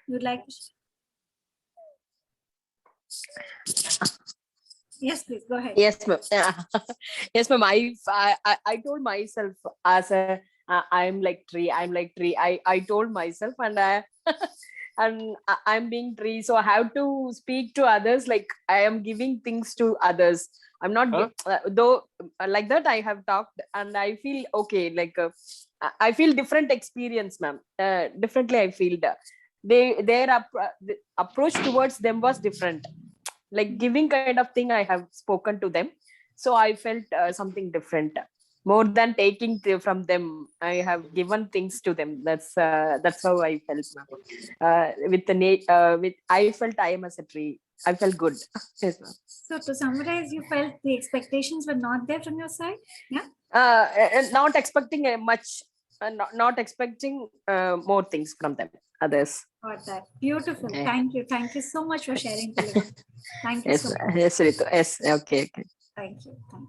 You'd like to Yes, please go ahead. Yes, ma'am. Yes, ma'am. I told myself as a I'm like tree. I'm like tree. I told myself, and I'm being tree. So I have to speak to others. Like I am giving things to others. I'm not though like that. I have talked, and I feel okay. Like I feel different experience, ma'am. Differently, I feel the approach towards them was different, like giving kind of thing I have spoken to them. So I felt something different. More than taking from them, I have given things to them. That's how I felt, ma'am. With with I felt I am as a tree. I felt good. Yes, ma'am. So to summarize, you felt the expectations were not there from your side? Yeah. Not expecting much, not expecting more things from them, others. Got that. Beautiful. Yeah. Thank you. Thank you so much for sharing, Tilima. Thank you Yes, so much. yes, Ritu. Yes, okay, okay. Thank you. Thank you.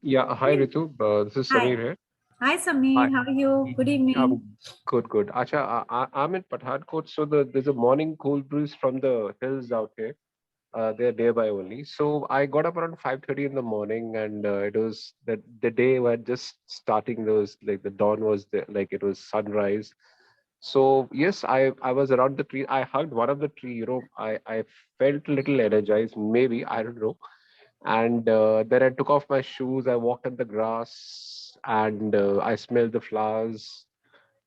Yeah, hi Ritu. This is Hi. Samir here. Hi, Samir. Hi. How are you? Good evening. Good, good. Acha, I'm in Pathankot, so there's a morning cool breeze from the hills out here. They're nearby only. So I got up around 5:30 in the morning, and it was the day were just starting. Those like the dawn was there, like it was sunrise. So yes, I was around the tree. I hugged one of the tree. I felt a little energized. Maybe I don't know. And then I took off my shoes. I walked on the grass, and I smelled the flowers,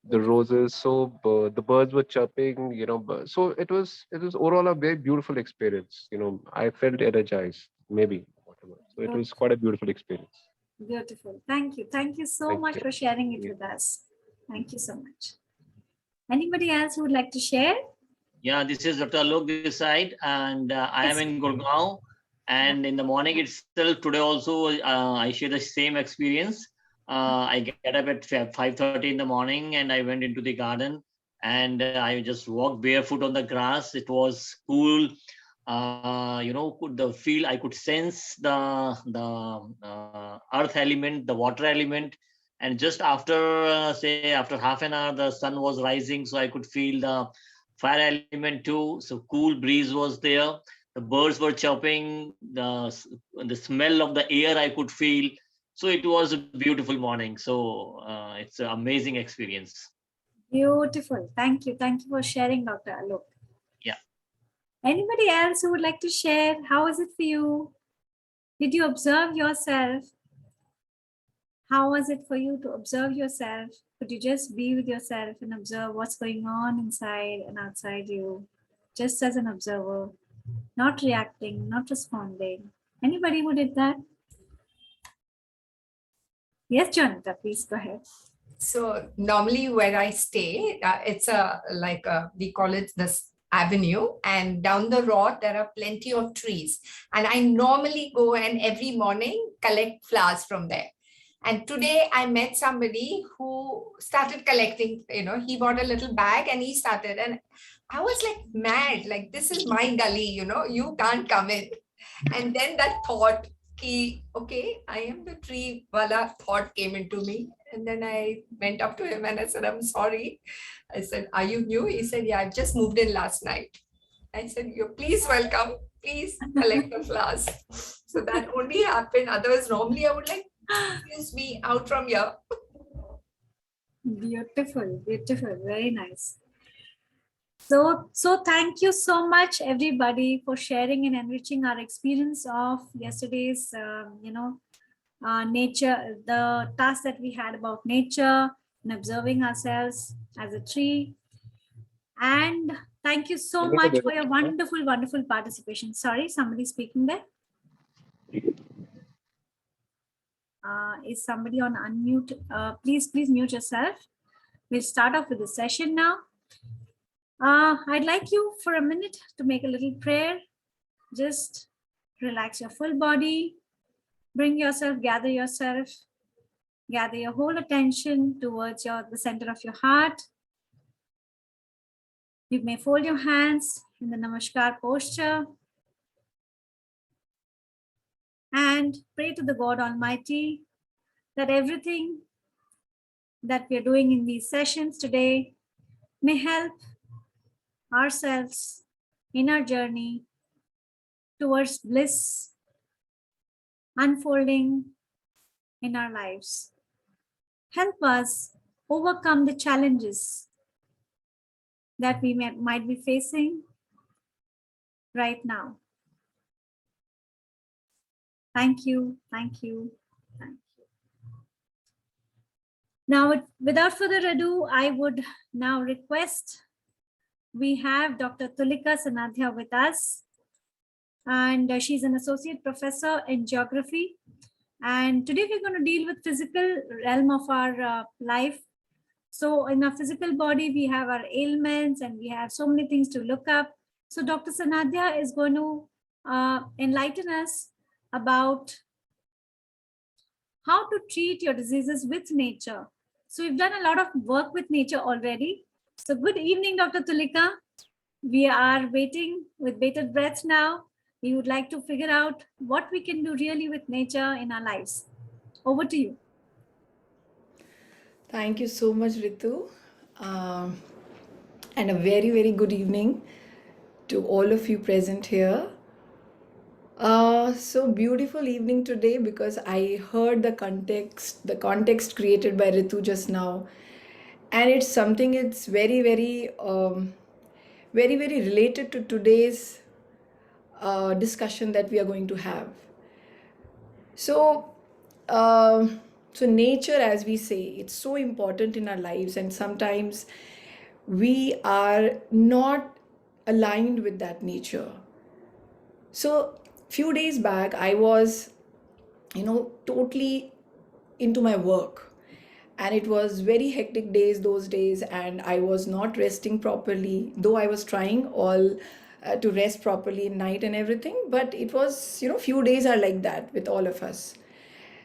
the roses. So the birds were chirping. So it was overall a very beautiful experience. I felt energized. Maybe whatever. So it was quite a beautiful experience. Beautiful. Thank you. Thank you so Thank much you. for sharing it Yeah. with us. Thank you so much. Anybody else who would like to share? Yeah, this is Dr. Alok this side, and I am Yes. in Gurgaon. Yeah. And in the morning itself, today also, I share the same experience. I get up at 5:30 in the morning, and I went into the garden, and I just walked barefoot on the grass. It was cool. The feel I could sense the earth element, the water element, and just after say after half an hour, the sun was rising, so I could feel the fire element too. So cool breeze was there. The birds were chirping. The smell of the air I could feel. So it was a beautiful morning. So it's an amazing experience. Beautiful. Thank you. Thank you for sharing, Dr. Alok. Yeah. Anybody else who would like to share? How is it for you? Did you observe yourself? How was it for you to observe yourself? Could you just be with yourself and observe what's going on inside and outside you, just as an observer, not reacting, not responding? Anybody who did that? Yes, Jonathan, please go ahead. So normally where I stay, it's we call it this avenue, and down the road there are plenty of trees, and I normally go and every morning collect flowers from there. And today I met somebody who started collecting, he bought a little bag and he started, and I was like mad, like this is my gully, you can't come in. And then that thought, okay, I am the tree wala thought came into me. And then I went up to him and I said, I'm sorry. I said, are you new? He said, yeah, I've just moved in last night. I said, you're please welcome, please collect the flowers. So that only happened. Otherwise, normally I would like, excuse me, out from here. Beautiful, beautiful, very nice. So thank you so much, everybody, for sharing and enriching our experience of yesterday's, nature, the task that we had about nature and observing ourselves as a tree. And thank you so much for your wonderful, wonderful participation. Sorry, somebody speaking there. Is somebody on unmute? Please mute yourself. We'll start off with the session now. I'd like you for a minute to make a little prayer. Just relax your full body. Bring yourself, gather your whole attention towards the center of your heart. You may fold your hands in the Namaskar posture and pray to the God Almighty that everything that we are doing in these sessions today may help ourselves in our journey towards bliss unfolding in our lives. Help us overcome the challenges that we might be facing right now. Thank you, thank you, thank you. Now, without further ado, I would now request, we have Dr. Tulika Sanadhya with us, and she's an associate professor in geography. And today we're going to deal with physical realm of our life. So in our physical body, we have our ailments and we have so many things to look up. So Dr. Sanadhya is going to enlighten us about how to treat your diseases with nature. So we've done a lot of work with nature already. So good evening, Dr. Tulika. We are waiting with bated breath now. We would like to figure out what we can do really with nature in our lives. Over to you. Thank you so much, Ritu. And a very, very good evening to all of you present here. So beautiful evening today because I heard the context created by Ritu just now. And it's something, it's very, very, very related to today's discussion that we are going to have. So, so nature, as we say, it's so important in our lives, and sometimes we are not aligned with that nature. So, few days back, I was, totally into my work, and it was very hectic days those days, and I was not resting properly, though I was trying all to rest properly in night and everything, but it was, few days are like that with all of us.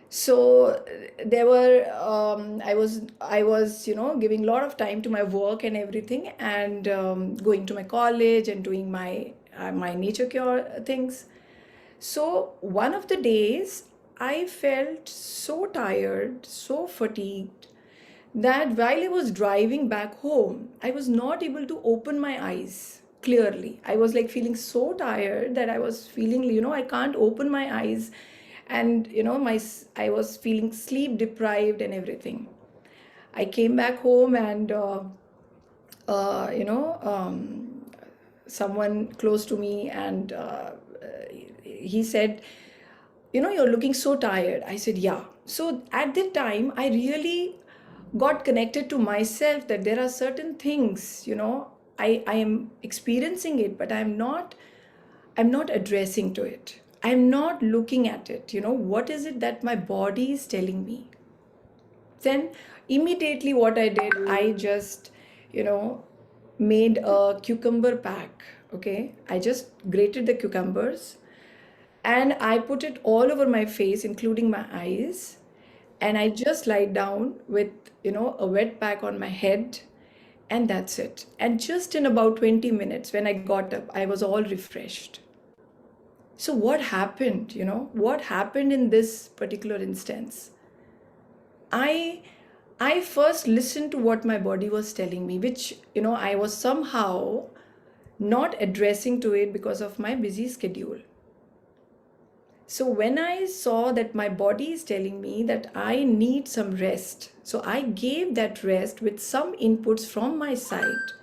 So there were I was giving a lot of time to my work and everything, and going to my college and doing my nature cure things. So one of the days I felt so tired, so fatigued, that while I was driving back home, I was not able to open my eyes clearly. I was like feeling so tired that I was feeling, I can't open my eyes. And, I was feeling sleep deprived and everything. I came back home, and, uh, you know, um, someone close to me, and he said, you're looking so tired. I said, yeah. So at that time, I really got connected to myself that there are certain things, I am experiencing it, but I'm not addressing to it. I'm not looking at it. What is it that my body is telling me? Then immediately what I did, I just, you know, made a cucumber pack. Okay. I just grated the cucumbers and I put it all over my face, including my eyes. And I just lied down with, a wet pack on my head, and that's it. And just in about 20 minutes, when I got up, I was all refreshed. So what happened? What happened in this particular instance? I I first listened to what my body was telling me, which I was somehow not addressing to it because of my busy schedule. So when I saw that my body is telling me that I need some rest, so I gave that rest with some inputs from my side,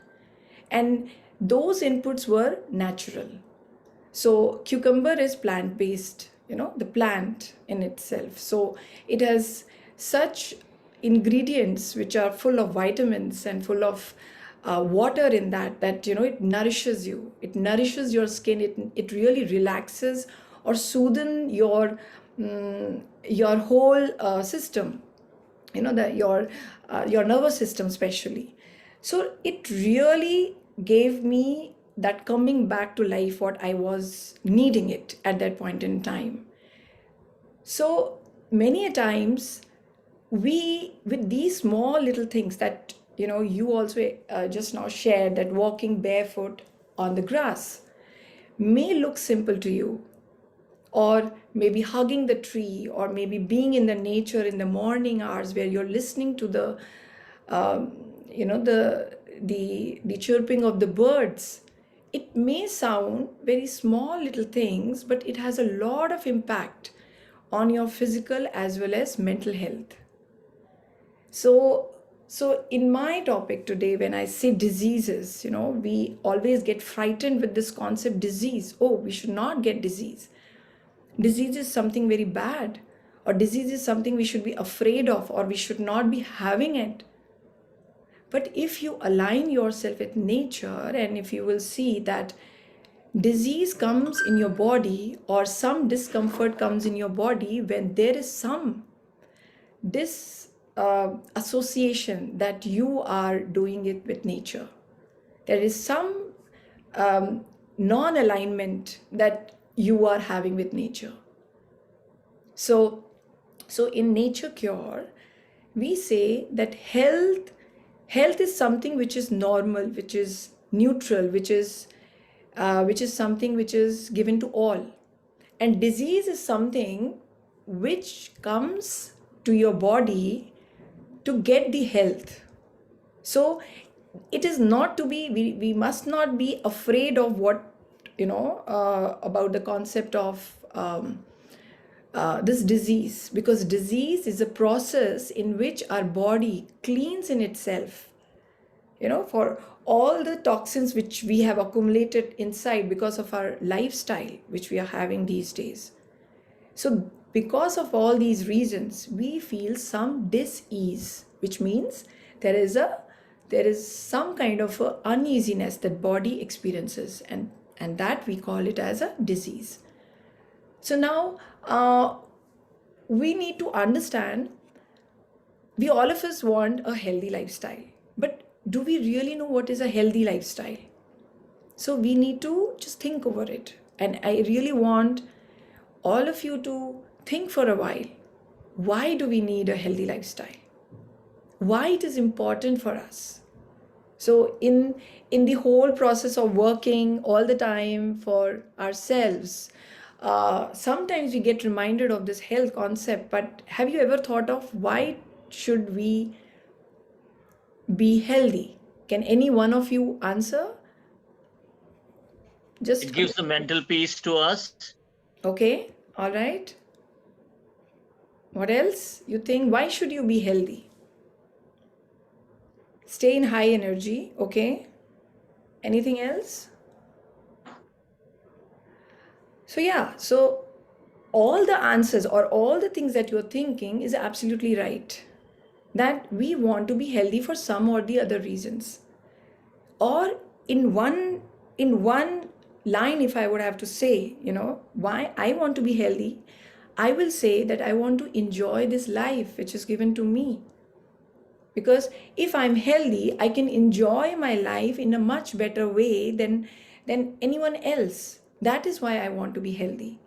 and those inputs were natural. So cucumber is plant based, the plant in itself. So it has such ingredients which are full of vitamins and full of water in that it nourishes you. It nourishes your skin. It really relaxes or soothes your whole system. Your nervous system especially. So it really gave me that coming back to life what I was needing it at that point in time. So many a times we, with these small little things that you also just now shared, that walking barefoot on the grass may look simple to you, or maybe hugging the tree, or maybe being in the nature in the morning hours where you're listening to the the chirping of the birds. It may sound very small little things, but it has a lot of impact on your physical as well as mental health. So in my topic today, when I say diseases, we always get frightened with this concept disease. Oh, we should not get disease. Disease is something very bad, or disease is something we should be afraid of, or we should not be having it. But if you align yourself with nature, and if you will see that disease comes in your body, or some discomfort comes in your body when there is some association that you are doing it with nature. There is some non-alignment that you are having with nature. So in Nature Cure, we say that health is something which is normal, which is neutral, which is something which is given to all, and disease is something which comes to your body to get the health. So it is not to be, we must not be afraid of what about the concept of this disease, because disease is a process in which our body cleans in itself, for all the toxins which we have accumulated inside because of our lifestyle which we are having these days. So because of all these reasons, we feel some dis-ease, which means there is some kind of a uneasiness that body experiences, and that we call it as a disease. So now we need to understand, we all of us want a healthy lifestyle, but do we really know what is a healthy lifestyle? So we need to just think over it, and I really want all of you to think for a while. Why do we need a healthy lifestyle? Why it is important for us? So in the whole process of working all the time for ourselves, sometimes we get reminded of this health concept, but have you ever thought of why should we be healthy? Can any one of you answer? Just It gives the mental peace to us. Okay, all right. What else? You think, why should you be healthy? Stay in high energy, okay. Anything else? So yeah, so all the answers or all the things that you're thinking is absolutely right. That we want to be healthy for some or the other reasons. Or in one line, if I would have to say, why I want to be healthy, I will say that I want to enjoy this life which is given to me. Because if I'm healthy, I can enjoy my life in a much better way than anyone else. That is why I want to be healthy.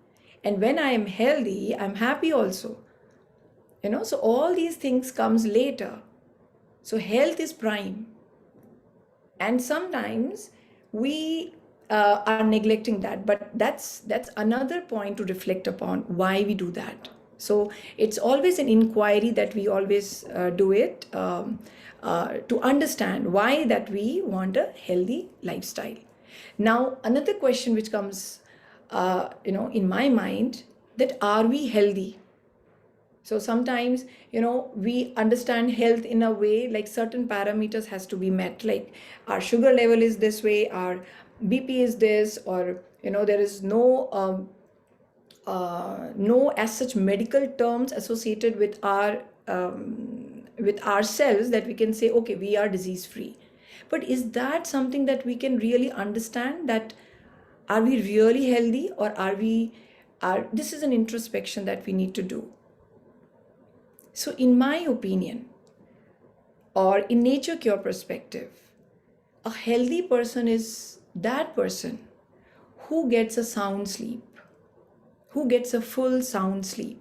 And when I am healthy, I'm happy also. So all these things comes later. So health is prime. And sometimes we are neglecting that, but that's another point to reflect upon why we do that. So it's always an inquiry that we always do it to understand why that we want a healthy lifestyle. Now another question which comes in my mind, that are we healthy? So sometimes, we understand health in a way like certain parameters has to be met, like our sugar level is this way, our BP is this, or, there is no as such medical terms associated with ourselves that we can say, okay, we are disease free. But is that something that we can really understand, that are we really healthy, or this is an introspection that we need to do. So in my opinion, or in Nature Cure perspective, a healthy person is that person who gets a sound sleep, who gets a full sound sleep,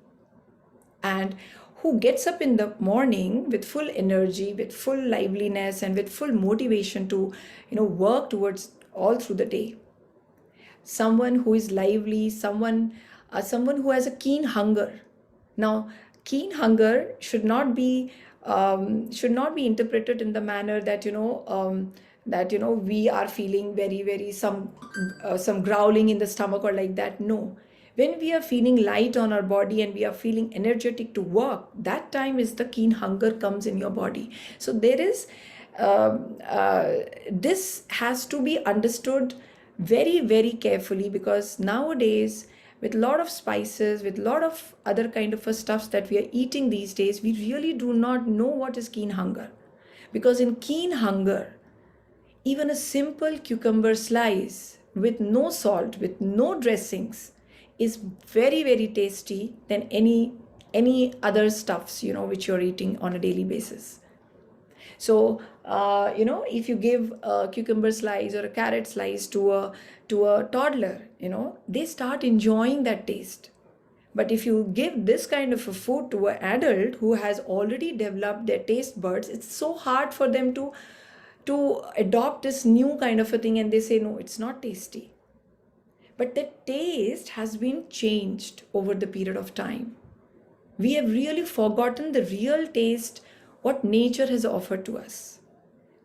and who gets up in the morning with full energy, with full liveliness, and with full motivation to, work towards all through the day. Someone who is lively, someone who has a keen hunger. Now, keen hunger should not be should not be interpreted in the manner that we are feeling very some growling in the stomach or like that. No, when we are feeling light on our body and we are feeling energetic to work, that time is the keen hunger comes in your body. So there is this has to be understood very carefully, because nowadays, with a lot of spices, with a lot of other kind of stuffs that we are eating these days, we really do not know what is keen hunger. Because in keen hunger, even a simple cucumber slice with no salt, with no dressings, is very tasty than any other stuffs which you're eating on a daily basis. So if you give a cucumber slice or a carrot slice to a toddler, they start enjoying that taste. But if you give this kind of a food to an adult who has already developed their taste buds, it's so hard for them to adopt this new kind of a thing, and they say no, it's not tasty. But the taste has been changed over the period of time. We have really forgotten the real taste what nature has offered to us.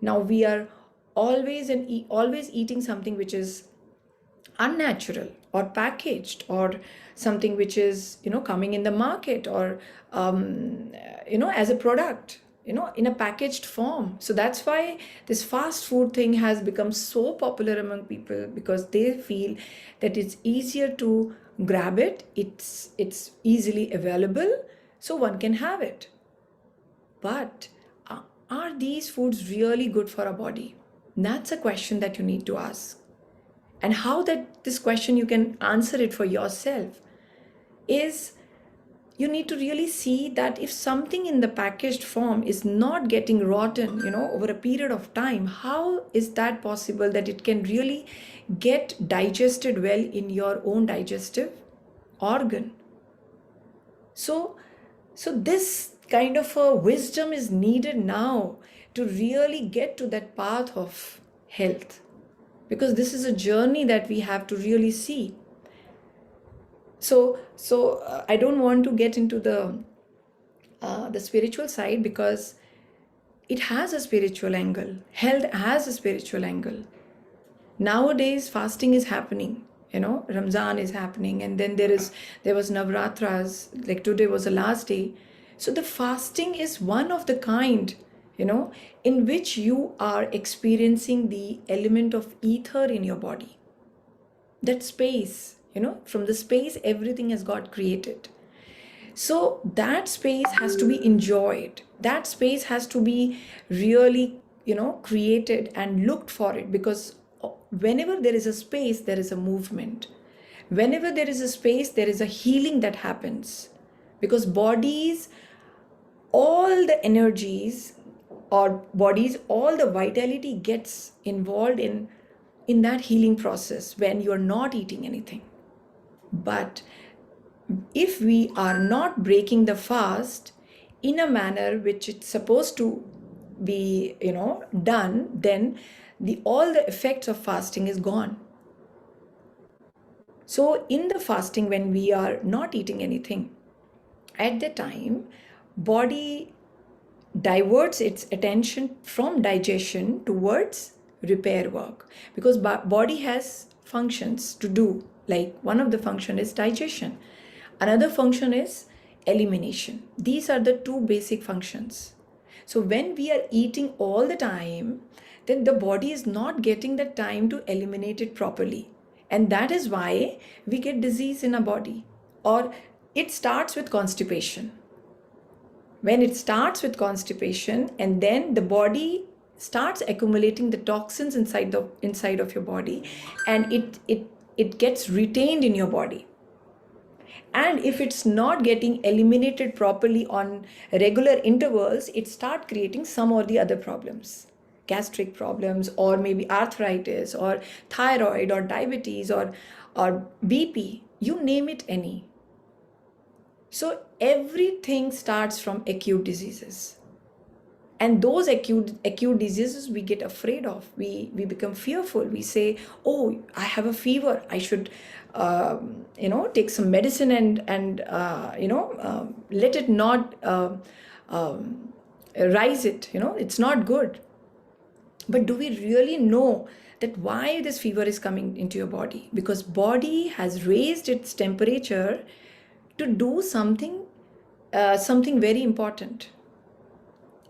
Now we are always eating something which is unnatural or packaged, or something which is coming in the market, or as a product, in a packaged form. So that's why this fast food thing has become so popular among people, because they feel that it's easier to grab it, it's easily available, so one can have it. But are these foods really good for our body? That's a question that you need to ask. And how that this question you can answer it for yourself is, you need to really see that if something in the packaged form is not getting rotten over a period of time, how is that possible that it can really get digested well in your own digestive organ? So this kind of a wisdom is needed now to really get to that path of health, because this is a journey that we have to really see. So I don't want to get into the spiritual side, because it has a spiritual angle. Health has a spiritual angle. Nowadays, fasting is happening. Ramzan is happening, and then there was Navratras. Like today was the last day. So the fasting is one of the kind, in which you are experiencing the element of ether in your body. That space, from the space everything has got created. So that space has to be enjoyed. That space has to be really, created and looked for it, because whenever there is a space, there is a movement. Whenever there is a space, there is a healing that happens, because bodies, all the energies or bodies, all the vitality gets involved in that healing process when you are not eating anything. But if we are not breaking the fast in a manner which it's supposed to be done, then all the effects of fasting is gone. So in the fasting, when we are not eating anything, at the time body diverts its attention from digestion towards repair work, because body has functions to do. Like one of the function is digestion, another function is elimination. These are the two basic functions. So when we are eating all the time, then the body is not getting the time to eliminate it properly, and that is why we get disease in our body. Or it starts with constipation. When it starts with constipation, and then the body starts accumulating the toxins inside of your body, and it gets retained in your body. And if it's not getting eliminated properly on regular intervals, it starts creating some or the other problems, gastric problems, or maybe arthritis, or thyroid, or diabetes, or BP, you name it, any. So everything starts from acute diseases. And those acute diseases we get afraid of. We become fearful. We say, oh, I have a fever. I should, take some medicine and let it not rise it, it's not good. But do we really know that why this fever is coming into your body? Because body has raised its temperature to do something very important,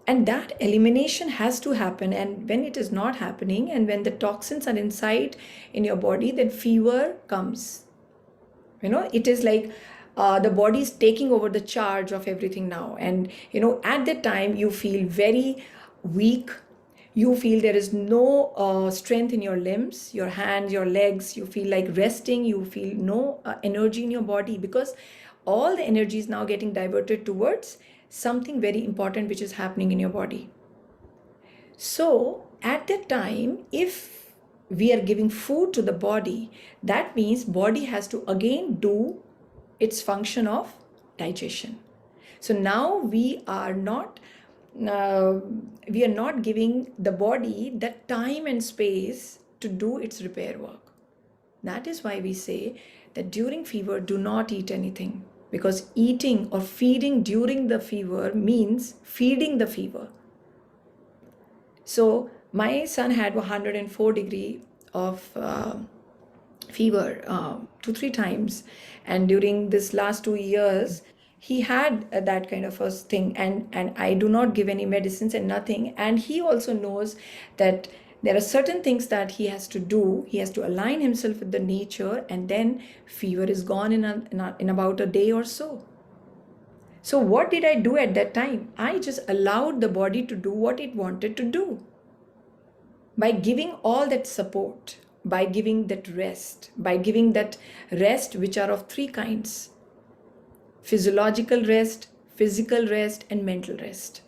and that elimination has to happen. And when it is not happening, and when the toxins are inside in your body, then fever comes. It is like the body is taking over the charge of everything now. And at that time you feel very weak. You feel there is no strength in your limbs, your hands, your legs. You feel like resting. You feel no energy in your body, because all the energy is now getting diverted towards something very important which is happening in your body. So at that time, if we are giving food to the body, that means body has to again do its function of digestion. So now we are not giving the body that time and space to do its repair work. That is why we say that during fever, do not eat anything, because eating or feeding during the fever means feeding the fever. So my son had 104 degree of fever 2-3 times, and during this last 2 years he had that kind of a thing, and I do not give any medicines and nothing. And he also knows that there are certain things that he has to do. He has to align himself with the nature, and then fever is gone in about a day or so. So what did I do at that time? I just allowed the body to do what it wanted to do. By giving all that support, by giving that rest, which are of 3 kinds: physiological rest, physical rest, and mental rest.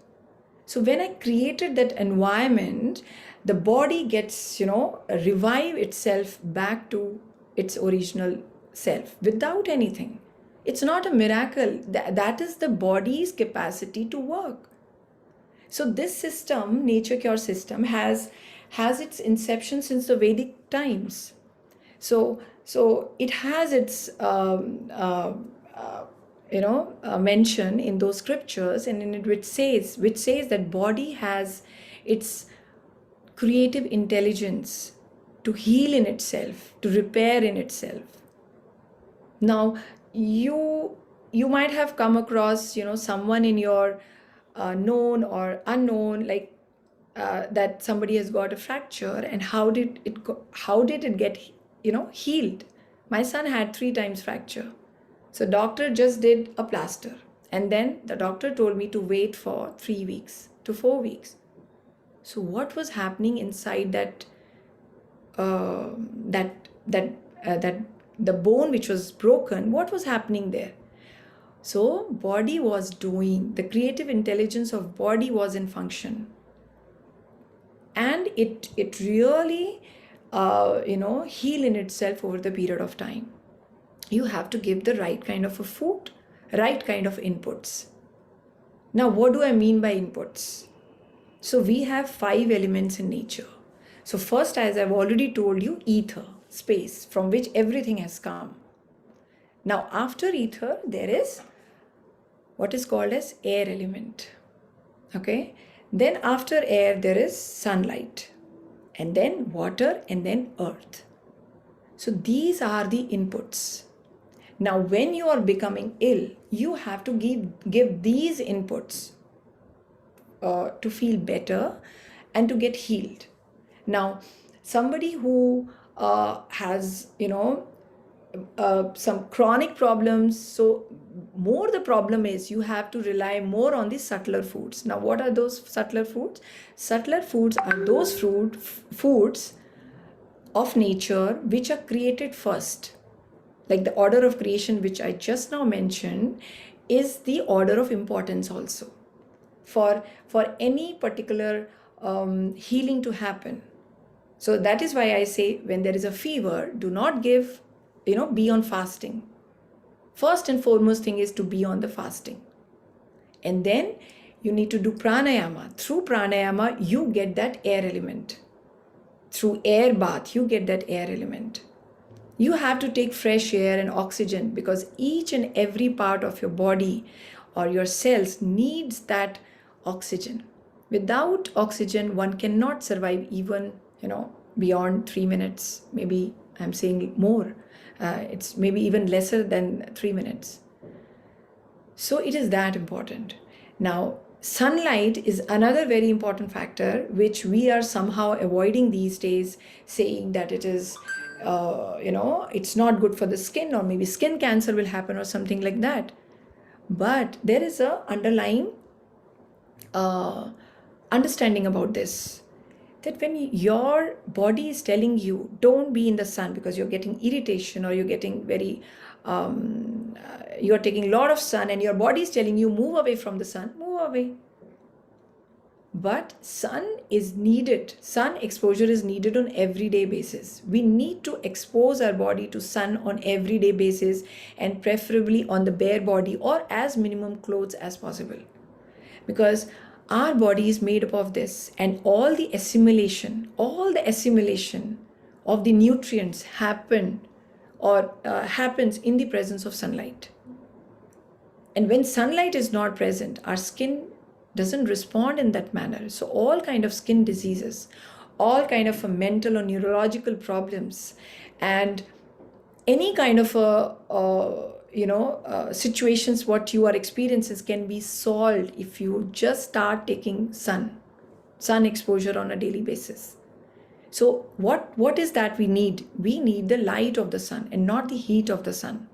So when I created that environment, the body gets, revive itself back to its original self without anything. It's not a miracle. That is the body's capacity to work. So this system, nature cure system, has its inception since the Vedic times. So it has its mention in those scriptures, and in it which says that body has its creative intelligence to heal in itself, to repair in itself. Now you might have come across someone in your known or unknown, like that somebody has got a fracture, and how did it get healed. My son had 3 times fracture. So doctor just did a plaster, and then the doctor told me to wait for 3 weeks to 4 weeks. So what was happening inside that the bone which was broken? What was happening there? So body was doing, the creative intelligence of body was in function, and it really heal in itself over the period of time. You have to give the right kind of a food, right kind of inputs. Now what do I mean by inputs? So we have 5 elements in nature. So first, as I've already told you, ether, space, from which everything has come. Now after ether, there is what is called as air element. Okay. Then after air, there is sunlight, and then water, and then earth. So these are the inputs. Now when you are becoming ill, you have to give these inputs to feel better and to get healed. Now somebody who has some chronic problems, so more the problem is, you have to rely more on the subtler foods. Now what are those subtler foods? Subtler foods are those foods of nature which are created first. Like the order of creation which I just now mentioned is the order of importance also for any particular healing to happen. So that is why I say, when there is a fever, do not give, be on fasting. First and foremost thing is to be on the fasting. And then you need to do pranayama. Through pranayama, you get that air element. Through air bath, you get that air element. You have to take fresh air and oxygen, because each and every part of your body or your cells needs that oxygen. Without oxygen, one cannot survive even, beyond 3 minutes. Maybe I'm saying more. It's maybe even lesser than 3 minutes. So it is that important. Now, sunlight is another very important factor which we are somehow avoiding these days, saying that it is, it's not good for the skin, or maybe skin cancer will happen or something like that. But there is a underlying understanding about this, that when your body is telling you don't be in the sun because you're getting irritation, or you're getting very you're taking a lot of sun, and your body is telling you move away from the sun, move away. But sun is needed. Sun exposure is needed on everyday basis. We need to expose our body to sun on everyday basis, and preferably on the bare body, or as minimum clothes as possible, because our body is made up of this, and all the assimilation of the nutrients happens in the presence of sunlight. And when sunlight is not present, our skin doesn't respond in that manner. So all kind of skin diseases, all kind of mental or neurological problems, and any kind of situations what you are experiencing can be solved if you just start taking sun exposure on a daily basis. So what is that we need? We need the light of the sun and not the heat of the sun.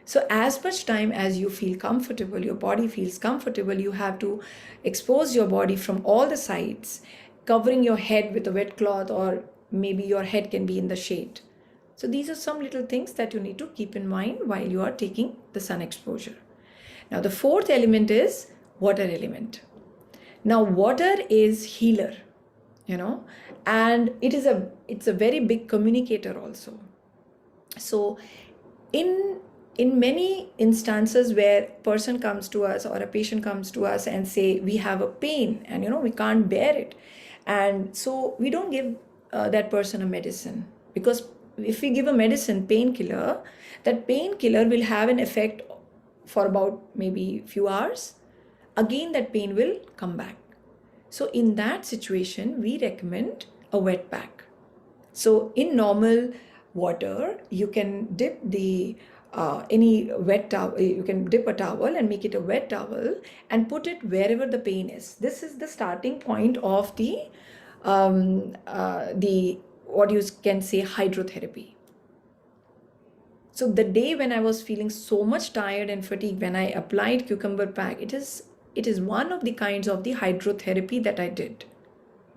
So as much time as you feel comfortable, your body feels comfortable, you have to expose your body from all the sides, covering your head with a wet cloth, or maybe your head can be in the shade. So these are some little things that you need to keep in mind while you are taking the sun exposure. Now the fourth element is water element. Now water is healer, and it's a very big communicator also. So in many instances where a person comes to us, or a patient comes to us and say we have a pain and we can't bear it, and so we don't give that person a medicine, because if we give a medicine, painkiller, that painkiller will have an effect for about maybe few hours. Again that pain will come back. So in that situation we recommend a wet pack. So in normal water you can dip the any wet towel, you can dip a towel and make it a wet towel and put it wherever the pain is. This is the starting point of the what you can say hydrotherapy. So the day when I was feeling so much tired and fatigued, when I applied cucumber pack, it is one of the kinds of the hydrotherapy that I did,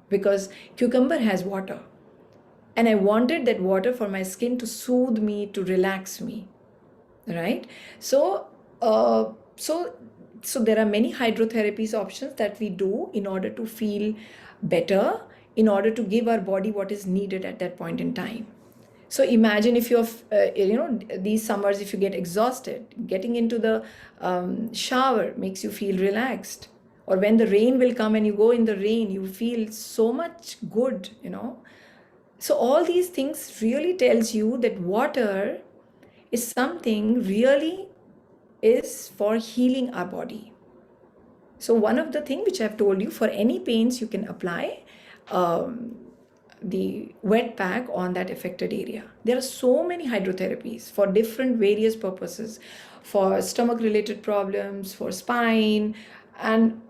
because cucumber has water, and I wanted that water for my skin to soothe me, to relax me, right? So so there are many hydrotherapies options that we do in order to feel better, in order to give our body what is needed at that point in time. So imagine if you're these summers, if you get exhausted, getting into the shower makes you feel relaxed, or when the rain will come and you go in the rain, you feel so much good. So all these things really tells you that water is something really is for healing our body. So one of the things which I've told you, for any pains you can apply the wet pack on that affected area. There are so many hydrotherapies for different various purposes, for stomach related problems, for spine, and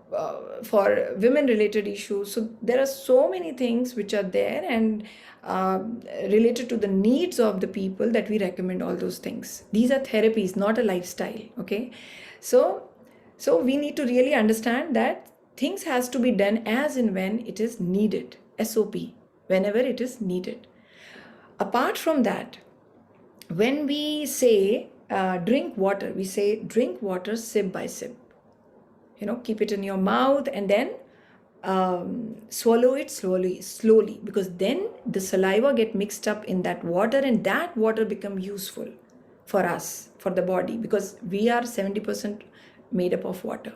for women related issues. So there are so many things which are there and related to the needs of the people, that we recommend all those things. These are therapies, not a lifestyle. Okay, so we need to really understand that things has to be done as and when it is needed. SOP, whenever it is needed. Apart from that, when we say drink water, we say drink water sip by sip. Keep it in your mouth and then swallow it slowly, because then the saliva get mixed up in that water, and that water become useful for us, for the body, because we are 70% made up of water.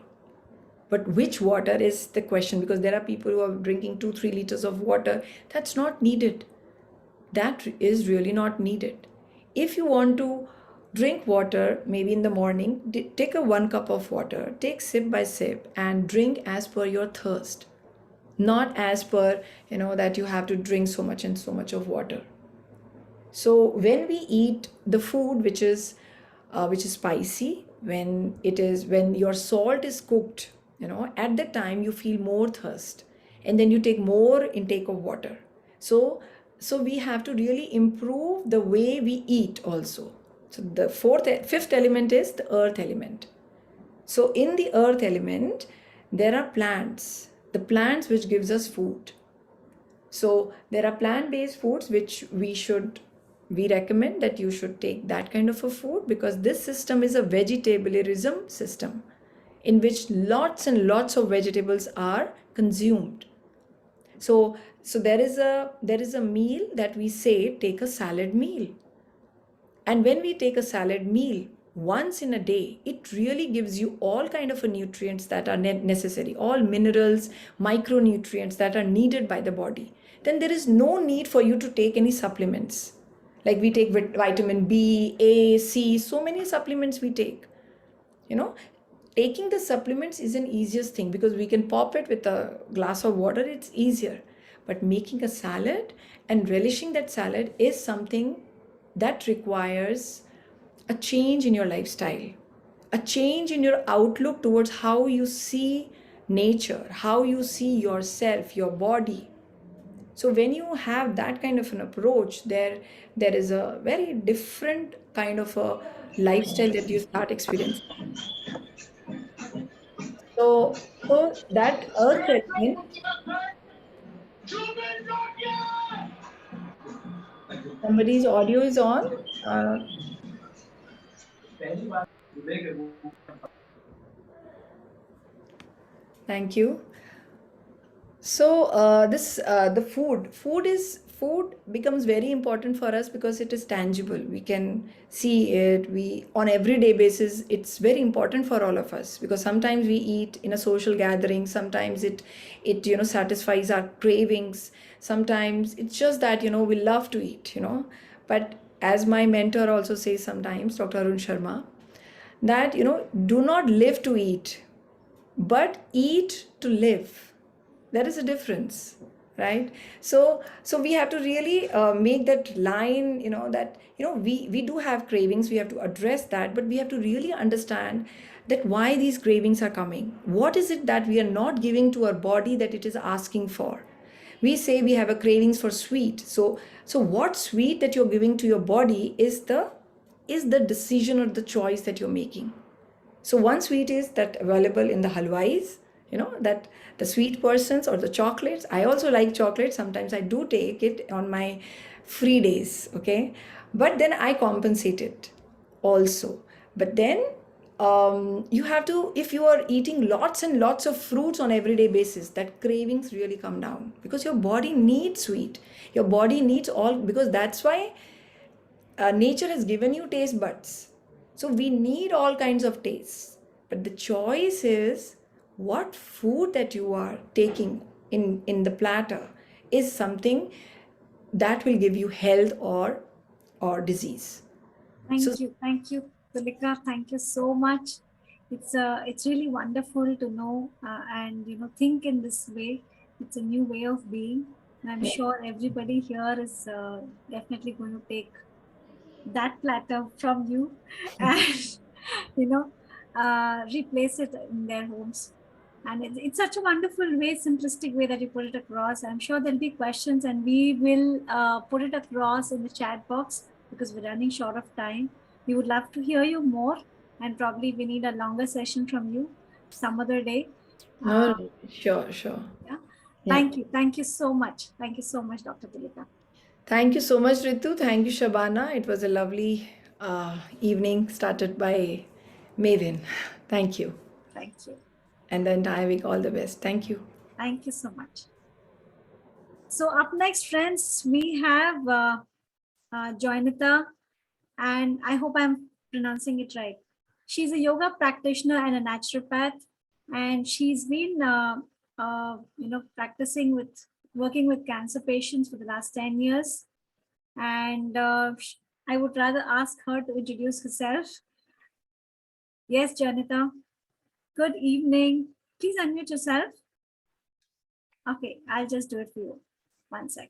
But which water is the question, because there are people who are drinking 2-3 liters of water. That's not needed. That is really not needed. If you want to drink water maybe in the morning. Take a 1 cup of water, take sip by sip, and drink as per your thirst, not as per that you have to drink so much and so much of water. So when we eat the food which is spicy, when your salt is cooked, at that time you feel more thirst, and then you take more intake of water. So we have to really improve the way we eat also. So the fifth element is the earth element. So in the earth element, there are plants, the plants which gives us food. So there are plant-based foods which we recommend that you should take that kind of a food, because this system is a vegetarianism system in which lots and lots of vegetables are consumed. So there is a meal that we say, take a salad meal. And when we take a salad meal once in a day, it really gives you all kind of nutrients that are necessary, all minerals, micronutrients that are needed by the body. Then there is no need for you to take any supplements. Like we take vitamin B, A, C, so many supplements we take. Taking the supplements is an easiest thing because we can pop it with a glass of water, it's easier. But making a salad and relishing that salad is something that requires a change in your lifestyle, a change in your outlook towards how you see nature, how you see yourself, your body. So when you have that kind of an approach, there is a very different kind of a lifestyle that you start experiencing. So that earth element, somebody's audio is on. Thank you. So the food becomes very important for us because it is tangible. We can see it. We on everyday basis. It's very important for all of us because sometimes we eat in a social gathering. Sometimes it satisfies our cravings. Sometimes it's just that we love to eat. But as my mentor also says sometimes, Dr. Arun Sharma, that do not live to eat, but eat to live. There is a difference, right? So we have to really make that line, that we do have cravings, we have to address that, but we have to really understand that why these cravings are coming. What is it that we are not giving to our body that it is asking for? We say we have a cravings for sweet. So what sweet that you're giving to your body is the decision or the choice that you're making. So one sweet is that available in the halwais, that the sweet persons or the chocolates. I also like chocolate. Sometimes I do take it on my free days, okay? But then I compensate it also. But then you have to, if you are eating lots and lots of fruits on everyday basis, that cravings really come down because your body needs sweet. Your body needs all, because that's why nature has given you taste buds. So we need all kinds of tastes. But the choice is what food that you are taking in the platter is something that will give you health or disease. Thank you, Tulika. Thank you so much. It's really wonderful to know and think in this way. It's a new way of being, and I'm sure everybody here is definitely going to take that platter from you and replace it in their homes. And it's such a wonderful way, simplistic way that you put it across. I'm sure there'll be questions and we will put it across in the chat box because we're running short of time. We would love to hear you more, and probably we need a longer session from you some other day. No, sure. Yeah. Yeah. Thank you so much. Thank you so much, Dr. Tulika. Thank you so much, Ritu. Thank you, Shabana. It was a lovely evening started by Mavin. Thank you. Thank you. And the entire week, all the best. Thank you. Thank you so much. So up next, friends, we have Joynita, and I hope I'm pronouncing it right. She's a yoga practitioner and a naturopath, and she's been working with cancer patients for the last 10 years. And I would rather ask her to introduce herself. Yes, Janita. Good evening. Please unmute yourself. Okay, I'll just do it for you. One sec.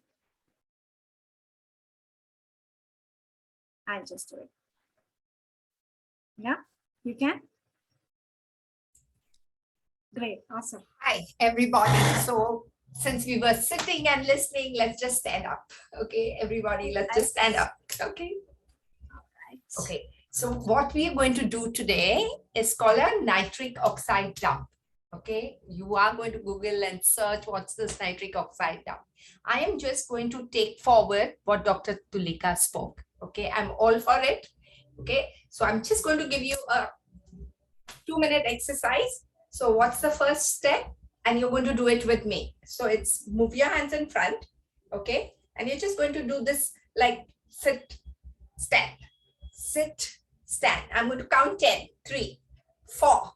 I'll just do it. Yeah, you can? Great, awesome. Hi, everybody. So since we were sitting and listening, let's just stand up. Okay, everybody, let's just stand up. Okay. Right. Okay. So what we are going to do today is called a nitric oxide dump. Okay. You are going to Google and search what's this nitric oxide dump. I am just going to take forward what Dr. Tulika spoke. Okay. I'm all for it. Okay. So I'm just going to give you a 2-minute exercise. So what's the first step? And you're going to do it with me. So it's move your hands in front. Okay. And you're just going to do this like sit, stand, sit, stand. I'm going to count 10. 3, 4,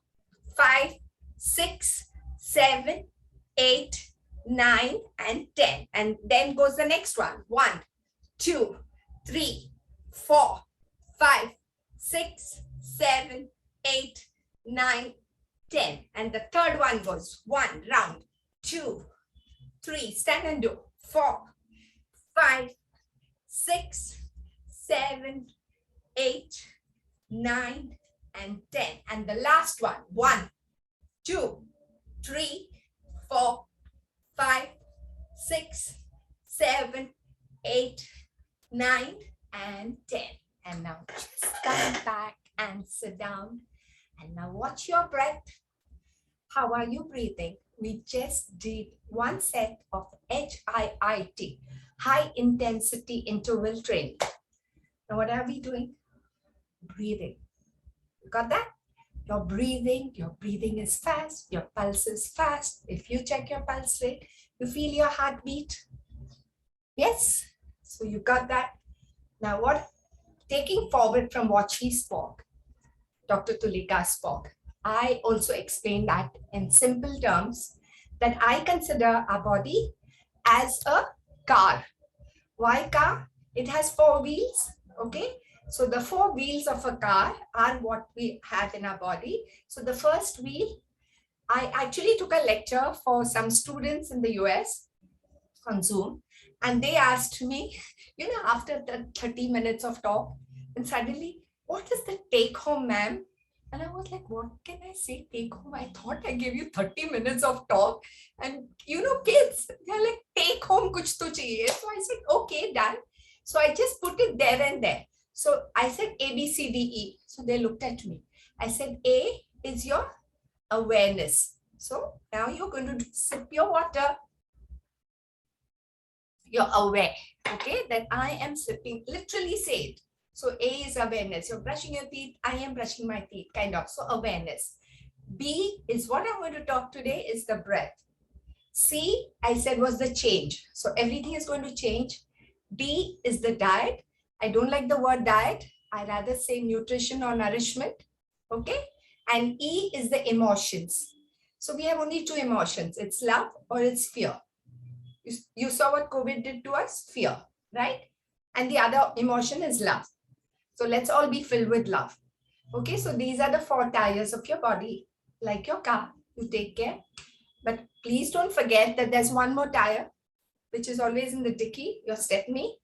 5, 6, 7, 8, 9, and 10. And then goes the next one. 1, 2, 3, 4, 5, 6, 7, 8, 9, 10. And the third one goes 1, round, 2, 3, stand and do 4, 5, 6, 7, 8, 9, and 10. And the last one 1, 2, 3, 4, 5, 6, 7, 8, 9, and 10. And now just come back and sit down. And now watch your breath. How are you breathing? We just did one set of HIIT, high intensity interval training. Now what are we doing? Breathing. You got that? Your breathing is fast, your pulse is fast. If you check your pulse rate, you feel your heartbeat. Yes? So you got that. Now what? Taking forward from what she spoke, Dr. Tulika spoke, I also explained that in simple terms that I consider our body as a car. Why car? It has 4 wheels. Okay. So the 4 wheels of a car are what we have in our body. So the first wheel, I actually took a lecture for some students in the US on Zoom, and they asked me, after the 30 minutes of talk, and suddenly, what is the take home, ma'am? And I was like, what can I say take home? I thought I gave you 30 minutes of talk. And kids, they're like, take home kuch to chahiye. So I said, okay, done. So I just put it there and there. So I said A, B, C, D, E. So they looked at me. I said, A is your awareness. So now you're going to sip your water. You're aware, okay, that I am sipping, literally say it. So A is awareness. You're brushing your teeth. I am brushing my teeth, kind of. So awareness. B is what I'm going to talk today is the breath. C, I said, was the change. So everything is going to change. D is the diet. I don't like the word diet. I rather say nutrition or nourishment. Okay. And E is the emotions. So we have only 2 emotions. It's love or it's fear. You saw what COVID did to us? Fear, right? And the other emotion is love. So let's all be filled with love. Okay, so these are the 4 tires of your body, like your car. You take care. But please don't forget that there's one more tire, which is always in the dicky, your stepney.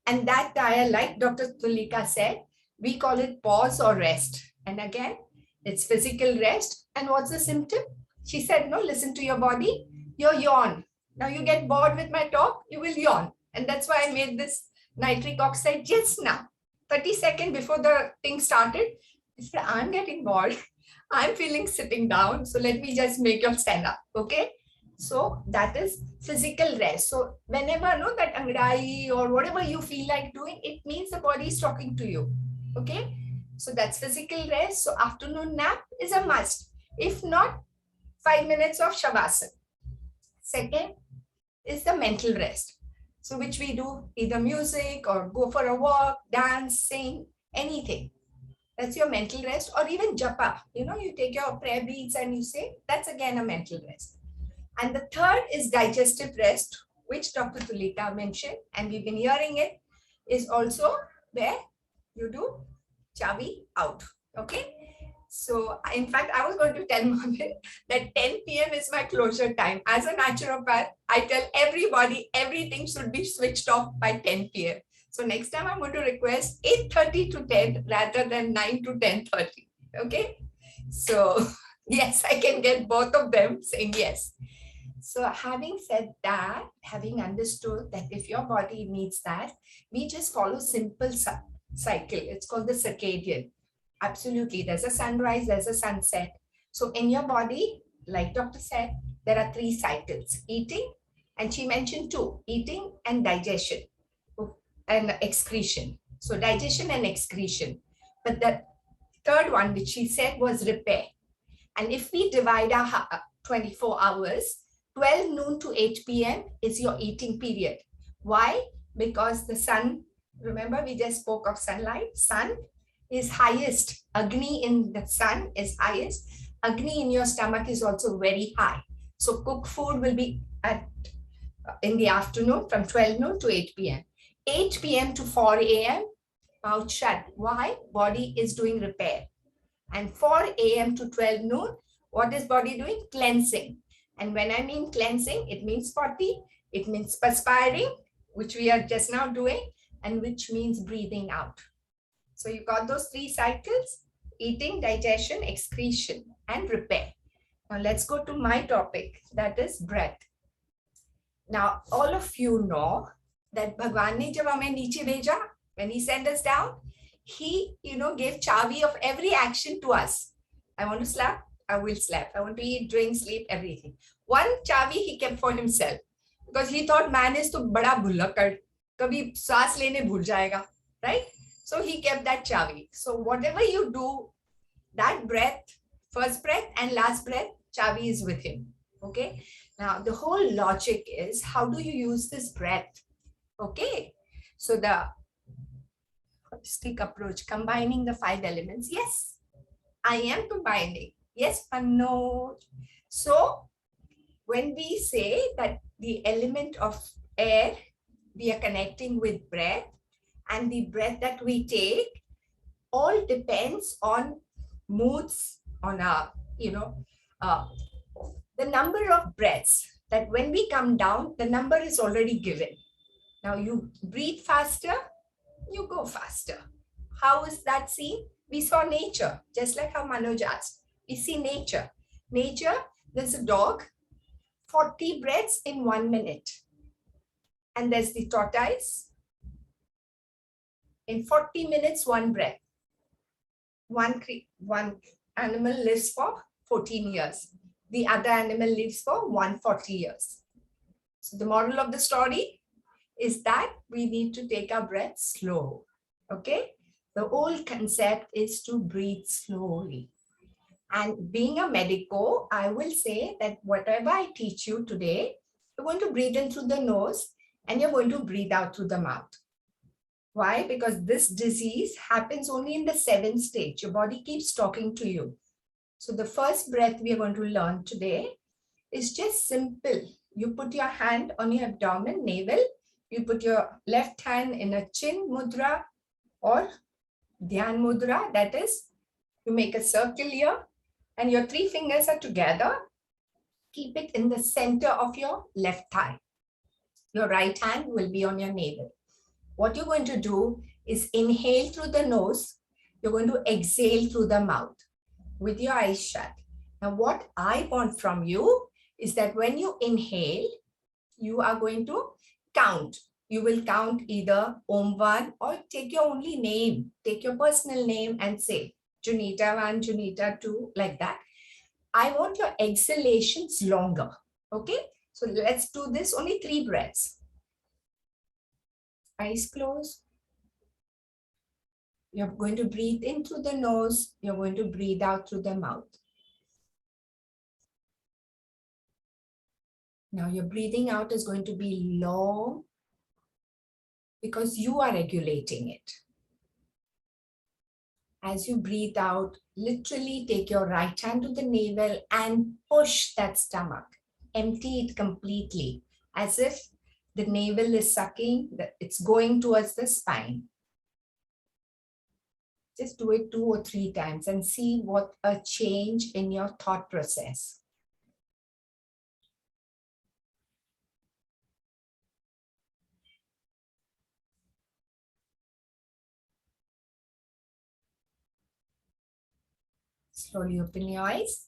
And that tire, like Dr. Tulika said, we call it pause or rest. And again, it's physical rest. And what's the symptom? She said, no, listen to your body. Your yawn. Now you get bored with my talk, you will yawn. And that's why I made this nitric oxide just now. 30 seconds before the thing started, I said, I'm getting bored. I'm feeling sitting down. So let me just make you stand up. Okay. So that is physical rest. So whenever that anxiety or whatever you feel like doing, it means the body is talking to you. Okay. So that's physical rest. So afternoon nap is a must. If not, 5 minutes of shavasana. Second is the mental rest. So which we do either music or go for a walk, dance, sing, anything. That's your mental rest, or even japa. You take your prayer beads and you say, that's again a mental rest. And the third is digestive rest, which Dr. Tulika mentioned, and we've been hearing it, is also where you do chavi out. Okay. So in fact, I was going to tell Mavin that 10 p.m. is my closure time. As a naturopath, I tell everybody everything should be switched off by 10 p.m. So next time I'm going to request 8:30 to 10 rather than 9 to 10:30. Okay. So yes, I can get both of them saying yes. So having said that, having understood that if your body needs that, we just follow simple cycle. It's called the circadian. Absolutely. There's a sunrise, there's a sunset. So in your body, like Dr. said, there are 3 cycles: eating, and she mentioned 2, eating and digestion and excretion. So digestion and excretion. But the third one, which she said, was repair. And if we divide our 24 hours, 12 noon to 8 p.m. is your eating period. Why? Because the sun, remember we just spoke of sunlight, sun is highest. Agni in the sun is highest. Agni in your stomach is also very high. So cooked food will be in the afternoon from 12 noon to 8 p.m. 8 p.m. to 4 a.m. mouth shut. Why? Body is doing repair. And 4 a.m. to 12 noon, what is body doing? Cleansing. And when I mean cleansing, it means 40, it means perspiring, which we are just now doing, and which means breathing out. So you got those 3 cycles: eating, digestion, excretion, and repair. Now let's go to my topic, that is breath. Now, all of you know that Bhagwan ne jab hame niche bheja, when he sent us down, he, gave chavi of every action to us. I want to slap, I will slap. I want to eat, drink, sleep, everything. One chavi he kept for himself because he thought man is to bada bhullakad, kabhi saas lene bhul jayega, right? So he kept that chavi. So whatever you do, that breath, first breath and last breath, chavi is with him. Okay. Now the whole logic is, how do you use this breath? Okay. So the holistic approach, combining the 5 elements. Yes, I am combining. Yes, Manoj. So when we say that the element of air, we are connecting with breath, and the breath that we take all depends on moods, on our, the number of breaths, that when we come down, the number is already given. Now you breathe faster, you go faster. How is that seen? We saw nature, just like how Manoj asked. We see nature. Nature, there's a dog, 40 breaths in 1 minute. And there's the tortoise. In 40 minutes, 1 breath. One animal lives for 14 years. The other animal lives for 140 years. So the moral of the story is that we need to take our breath slow. Okay. The whole concept is to breathe slowly. And being a medico, I will say that whatever I teach you today, you're going to breathe in through the nose and you're going to breathe out through the mouth. Why? Because this disease happens only in the 7th stage. Your body keeps talking to you. So the first breath we are going to learn today is just simple. You put your hand on your abdomen, navel. You put your left hand in a chin mudra or dhyan mudra. That is, you make a circle here and your 3 fingers are together. Keep it in the center of your left thigh. Your right hand will be on your navel. What you're going to do is inhale through the nose. You're going to exhale through the mouth with your eyes shut. Now, what I want from you is that when you inhale, you are going to count. You will count either Om 1 or take your only name, take your personal name and say Junita 1, Junita 2, like that. I want your exhalations longer. Okay. So let's do this, only 3 breaths. Eyes closed. You're going to breathe in through the nose. You're going to breathe out through the mouth. Now your breathing out is going to be long because you are regulating it. As you breathe out, literally take your right hand to the navel and push that stomach. Empty it completely, as if the navel is sucking, it's going towards the spine. Just do it 2 or 3 times and see what a change in your thought process. Slowly open your eyes.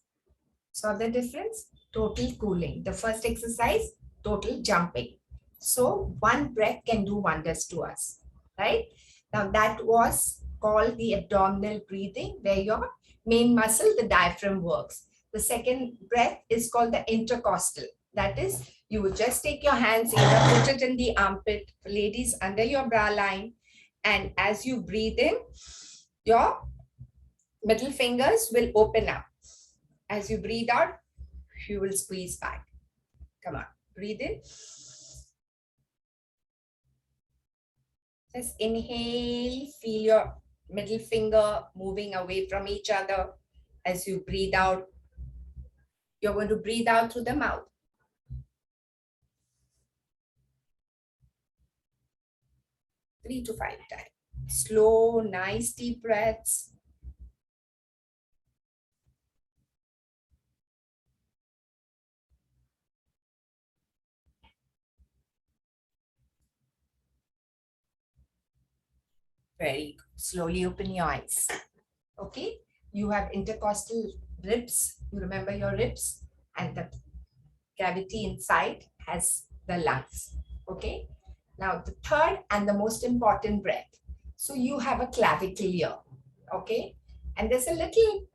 Saw the difference? Total cooling. The first exercise, total jumping. So one breath can do wonders to us, right? Now that was called the abdominal breathing, where your main muscle, the diaphragm, works. The second breath is called the intercostal. That is, you would just take your hands, either put it in the armpit, ladies, under your bra line, and as you breathe in, your middle fingers will open up. As you breathe out, you will squeeze back. Come on, breathe in. Just inhale, feel your middle finger moving away from each other. As you breathe out, you're going to breathe out through the mouth. Three to 5 times. Slow, nice deep breaths. Very good. Slowly open your eyes. Okay, you have intercostal ribs. You remember your ribs, and the cavity inside has the lungs. Okay, now the third and the most important breath. So you have a clavicle here. Okay, and there's a little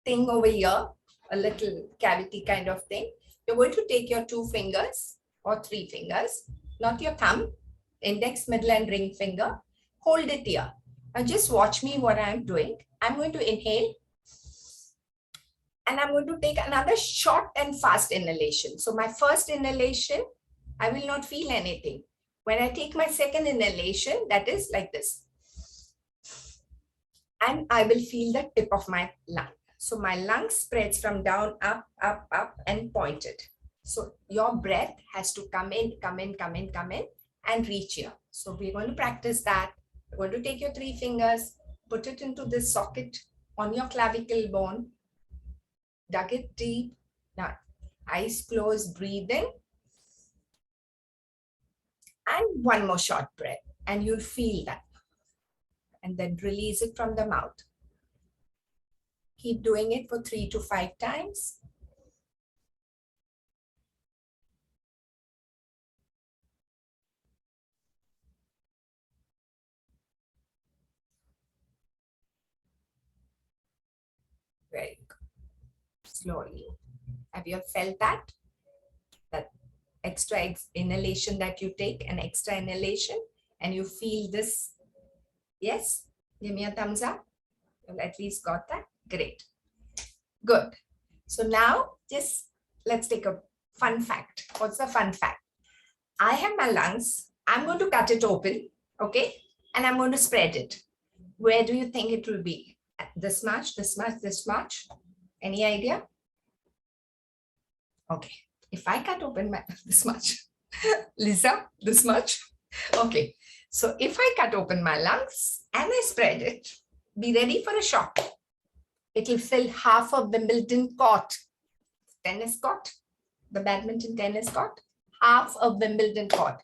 thing over here, a little cavity kind of thing. You're going to take your 2 fingers or 3 fingers, not your thumb, index, middle, and ring finger. Hold it here. Now just watch me what I'm doing. I'm going to inhale, and I'm going to take another short and fast inhalation. So my first inhalation, I will not feel anything. When I take my second inhalation, that is like this. And I will feel the tip of my lung. So my lung spreads from down, up, up, up, and pointed. So your breath has to come in, come in, come in, come in, and reach here. So we're going to practice that. You're going to take your 3 fingers, put it into this socket on your clavicle bone, dug it deep. Now, eyes closed, breathe in. And one more short breath, and you'll feel that. And then release it from the mouth. Keep doing it for 3 to 5 times. Very good. Slowly. Have you felt that? That extra inhalation that you take, an extra inhalation, and you feel this? Yes? Give me a thumbs up. You've at least got that. Great. Good. So now just let's take a fun fact. What's the fun fact? I have my lungs. I'm going to cut it open. Okay. And I'm going to spread it. Where do you think it will be? This much, this much, this much? Any idea? Okay. If I cut open my this much, Lisa, this much. Okay. So if I cut open my lungs and I spread it, be ready for a shock. It will fill half of Wimbledon court, tennis court, the badminton tennis court, half of Wimbledon court.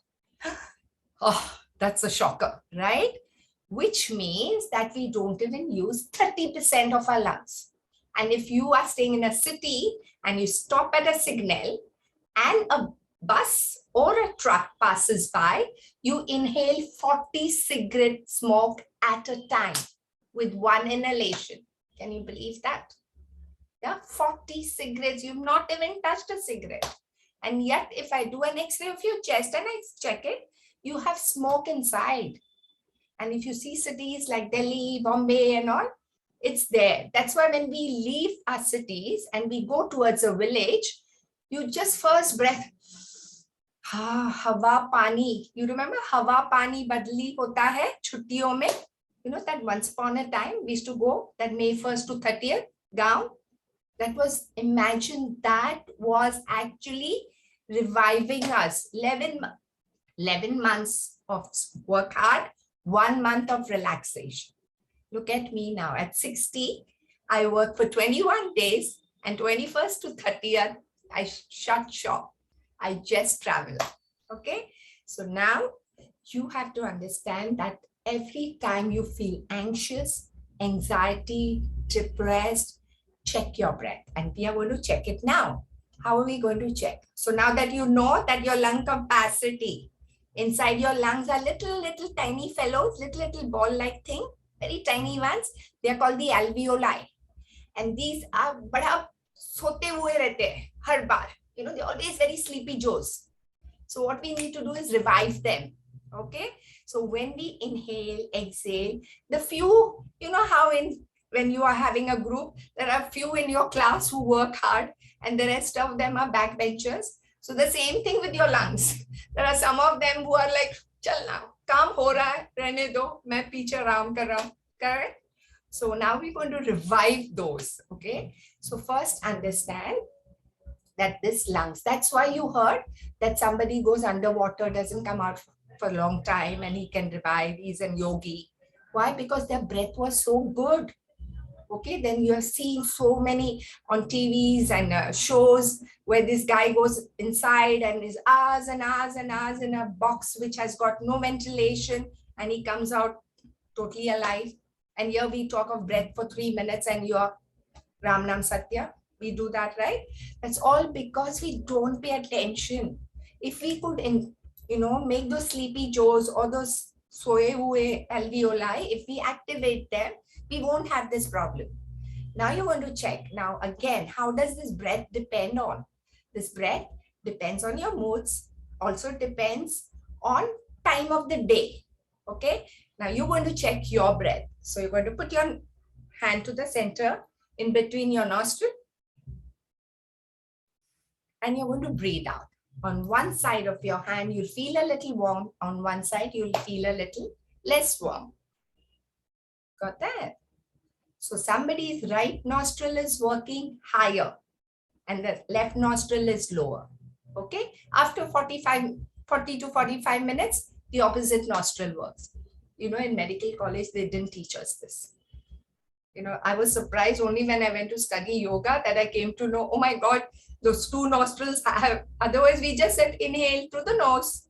Oh, that's a shocker, right? Which means that we don't even use 30% of our lungs. And if you are staying in a city and you stop at a signal and a bus or a truck passes by, you inhale 40 cigarette smoke at a time with one inhalation. Can you believe that? Yeah, 40 cigarettes. You've not even touched a cigarette. And yet, if I do an X-ray of your chest and I check it, you have smoke inside. And if you see cities like Delhi, Bombay and all, it's there. That's why when we leave our cities and we go towards a village, you just first breath, hawa pani. You remember hawa pani badli hota hai chuttiyon mein? You know that once upon a time we used to go that May 1st to 30th Gaon. That was, imagine, that was actually reviving us. 11 months of work hard, 1 month of relaxation. Look at me now. At 60, I work for 21 days, and 21st to 30th, I shut shop. I just travel. Okay. So now you have to understand that every time you feel anxious, anxiety, depressed, check your breath. And we are going to check it now. How are we going to check? So now that you know that your lung capacity inside your lungs are little tiny fellows, little ball-like thing, very tiny ones. They are called the alveoli. And these are bada sote hue rehte hain, har baar. You know, they're always very sleepy joes. So what we need to do is revive them. Okay. So when we inhale, exhale, the few, you know how when you are having a group, there are few in your class who work hard and the rest of them are backbenchers. So the same thing with your lungs. There are some of them who are like, chal now, काम हो रहा है, रहने दो, मैं पीछे आराम कर रहा हूँ. Correct? So now we're going to revive those. Okay. So first understand that this lungs, that's why you heard that somebody goes underwater, doesn't come out for a long time and he can revive, he's a yogi. Why? Because their breath was so good. Okay, then you have seen so many on TVs and shows where this guy goes inside and is hours and hours and hours in a box which has got no ventilation and he comes out totally alive. And here we talk of breath for 3 minutes and you're Ram Nam Satya. We do that, right? That's all because we don't pay attention. If we could, make those sleepy jaws or those soye hue alveoli, if we activate them, we won't have this problem. Now you're going to check. Now again, how does this breath depend on? This breath depends on your moods, also depends on time of the day. Okay. Now you're going to check your breath. So you're going to put your hand to the center in between your nostril and you're going to breathe out. On one side of your hand, you'll feel a little warm. On one side, you'll feel a little less warm. Got that? So somebody's right nostril is working higher and the left nostril is lower. Okay. After 40 to 45 minutes, the opposite nostril works. You know, in medical college, they didn't teach us this. You know, I was surprised only when I went to study yoga that I came to know, oh my God, those two nostrils have, otherwise we just said inhale through the nose.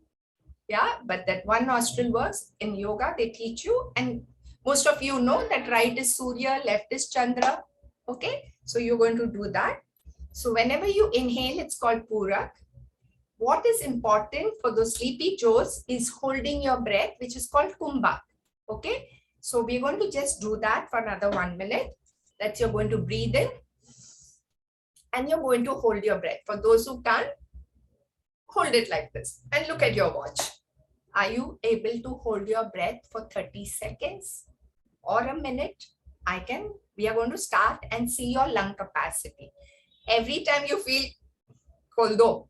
Yeah, but that one nostril works. In yoga, they teach you, and most of you know that right is Surya, left is Chandra. Okay, so you're going to do that. So whenever you inhale, it's called Purak. What is important for those sleepy jaws is holding your breath, which is called Kumbhak. Okay, so we're going to just do that for another 1 minute. That you're going to breathe in and you're going to hold your breath. For those who can't, hold it like this and look at your watch. Are you able to hold your breath for 30 seconds or a minute? We are going to start and see your lung capacity. Every time you feel, hold on.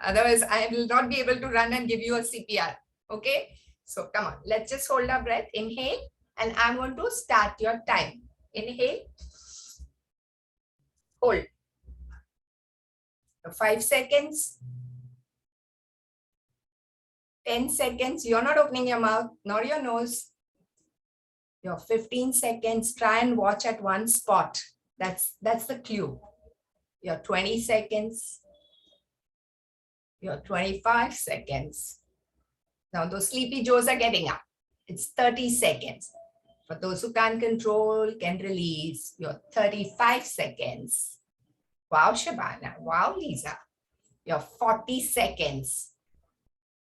Otherwise, I will not be able to run and give you a CPR. Okay. So come on, let's just hold our breath. Inhale, and I'm going to start your time. Inhale, hold. 5 seconds. 10 seconds. You're not opening your mouth, nor your nose. Your 15 seconds. Try and watch at one spot. That's the clue. Your 20 seconds. Your 25 seconds. Now those sleepy jaws are getting up. It's 30 seconds. For those who can't control, can release. Your 35 seconds. Wow, Shabana. Wow, Lisa. Your 40 seconds.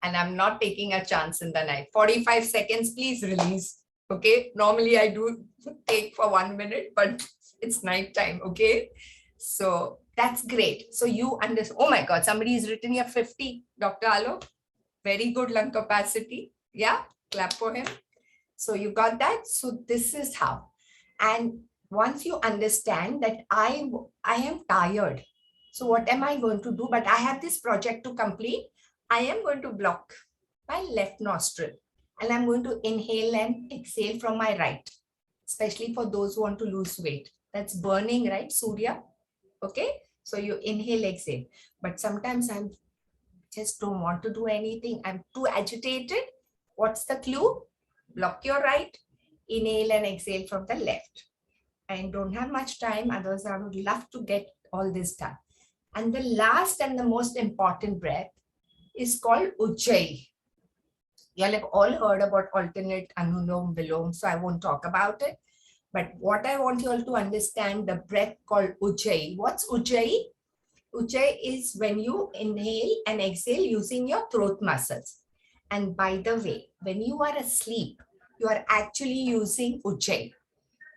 And I'm not taking a chance in the night. 45 seconds, please release. Okay. Normally I do take for 1 minute, but it's night time. Okay. So that's great. So you understand. Oh my God, somebody has written here 50, Dr. Alok. Very good lung capacity. Yeah. Clap for him. So you got that. So this is how. And once you understand that I am tired. So what am I going to do? But I have this project to complete. I am going to block my left nostril and I'm going to inhale and exhale from my right, especially for those who want to lose weight. That's burning, right? Surya. Okay. So you inhale, exhale. But sometimes I'm just don't want to do anything. I'm too agitated. What's the clue? Block your right, Inhale and exhale from the left. I don't have much time, otherwise I would love to get all this done. And the last and the most important breath is called Ujjayi. You all have all heard about alternate Anulom Vilom, so I won't talk about it. But what I want you all to understand, the breath called Ujjayi. What's Ujjayi? Ujjayi is when you inhale and exhale using your throat muscles. And by the way, when you are asleep, you are actually using Ujjayi.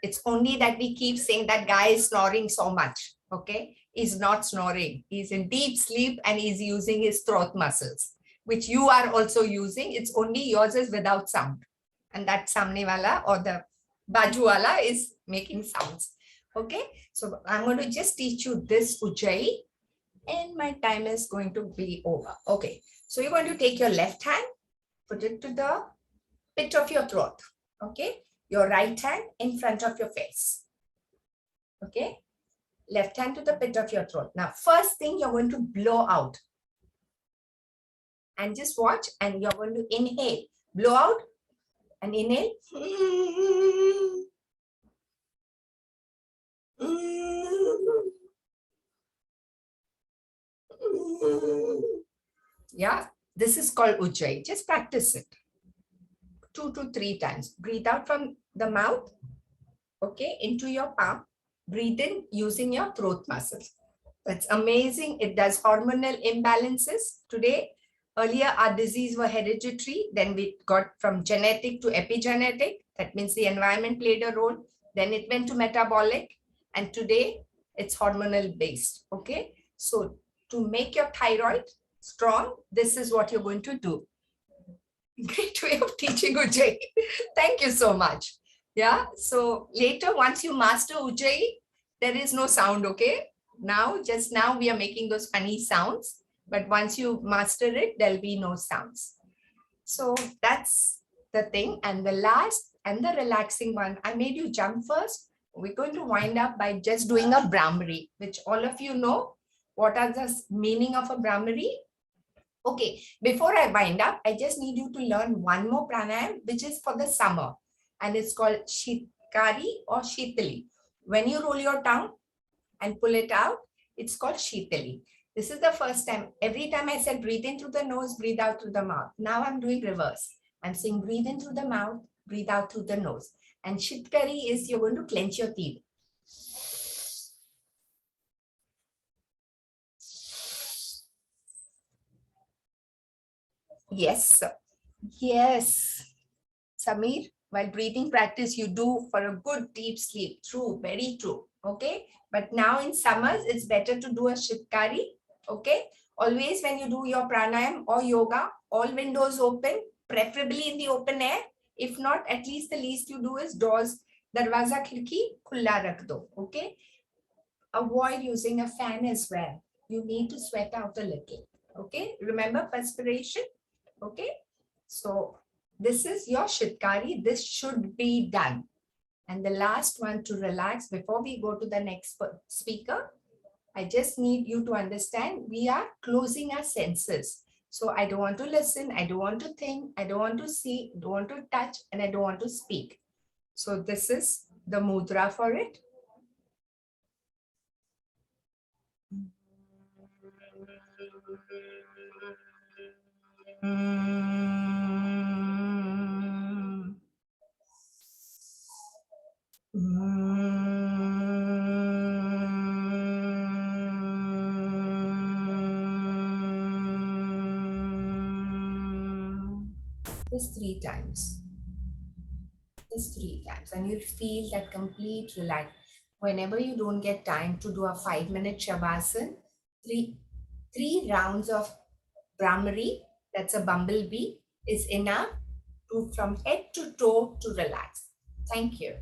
It's only that we keep saying that guy is snoring so much. Okay, he's not snoring. He's in deep sleep and he's using his throat muscles, which you are also using. It's only yours is without sound. And that samne wala or the baju wala is making sounds. Okay, so I'm going to just teach you this Ujjayi and my time is going to be over. Okay, so you're going to take your left hand, put it to the pit of your throat. Okay, your right hand in front of your face. Okay, left hand to the pit of your throat. Now, first thing you're going to blow out. And just watch, and you're going to inhale. Blow out and inhale. Yeah, this is called Ujjayi. Just practice it 2 to 3 times. Breathe out from the mouth, okay, into your palm. Breathe in using your throat muscles. That's amazing. It does hormonal imbalances. Today, earlier our disease were hereditary. Then we got from genetic to epigenetic. That means the environment played a role. Then it went to metabolic. And today it's hormonal based. Okay. So to make your thyroid strong, this is what you're going to do. Great way of teaching Ujjayi. Thank you so much. Yeah. So later, once you master Ujjayi, there is no sound. Okay. Now, just now we are making those funny sounds, but once you master it, there'll be no sounds. So that's the thing. And the last and the relaxing one, I made you jump first. We're going to wind up by just doing a Brahmari, which all of you know. What are the meaning of a Brahmari? Okay, before I wind up, I just need you to learn one more pranayam, which is for the summer. And it's called Shitkari or Shitali. When you roll your tongue and pull it out, it's called Shitali. This is the first time. Every time I said breathe in through the nose, breathe out through the mouth. Now I'm doing reverse. I'm saying breathe in through the mouth, breathe out through the nose. And Shitkari is you're going to clench your teeth. Yes, sir. Yes. Samir, while breathing practice, you do for a good deep sleep. True, very true. Okay. But now in summers, it's better to do a Shitkari. Okay. Always when you do your pranayam or yoga, all windows open, preferably in the open air. If not, at least the least you do is doors, darwaza khirki, khulla rakh do. Okay. Avoid using a fan as well. You need to sweat out a little. Okay. Remember perspiration. Okay. So this is your Shitkari. This should be done. And the last one to relax before we go to the next speaker, I just need you to understand we are closing our senses. So I don't want to listen. I don't want to think. I don't want to see. Don't want to touch. And I don't want to speak. So this is the mudra for it. Just 3 times. Just 3 times. And you'll feel that complete relax. Whenever you don't get time to do a 5-minute Shavasana, three rounds of Brahmari, that's a bumblebee, is enough to from head to toe to relax. Thank you.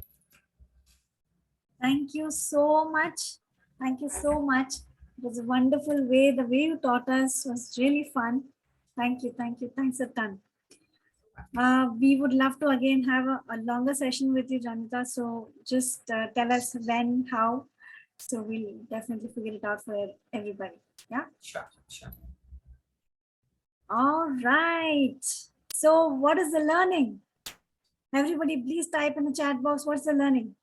Thank you so much. Thank you so much. It was a wonderful way. The way you taught us was really fun. Thank you. Thank you. Thanks a ton. We would love to again have a longer session with you, Janita. So just tell us when, how. So we'll definitely figure it out for everybody. Yeah. Sure, sure. All right. So what is the learning? Everybody, please type in the chat box, what's the learning?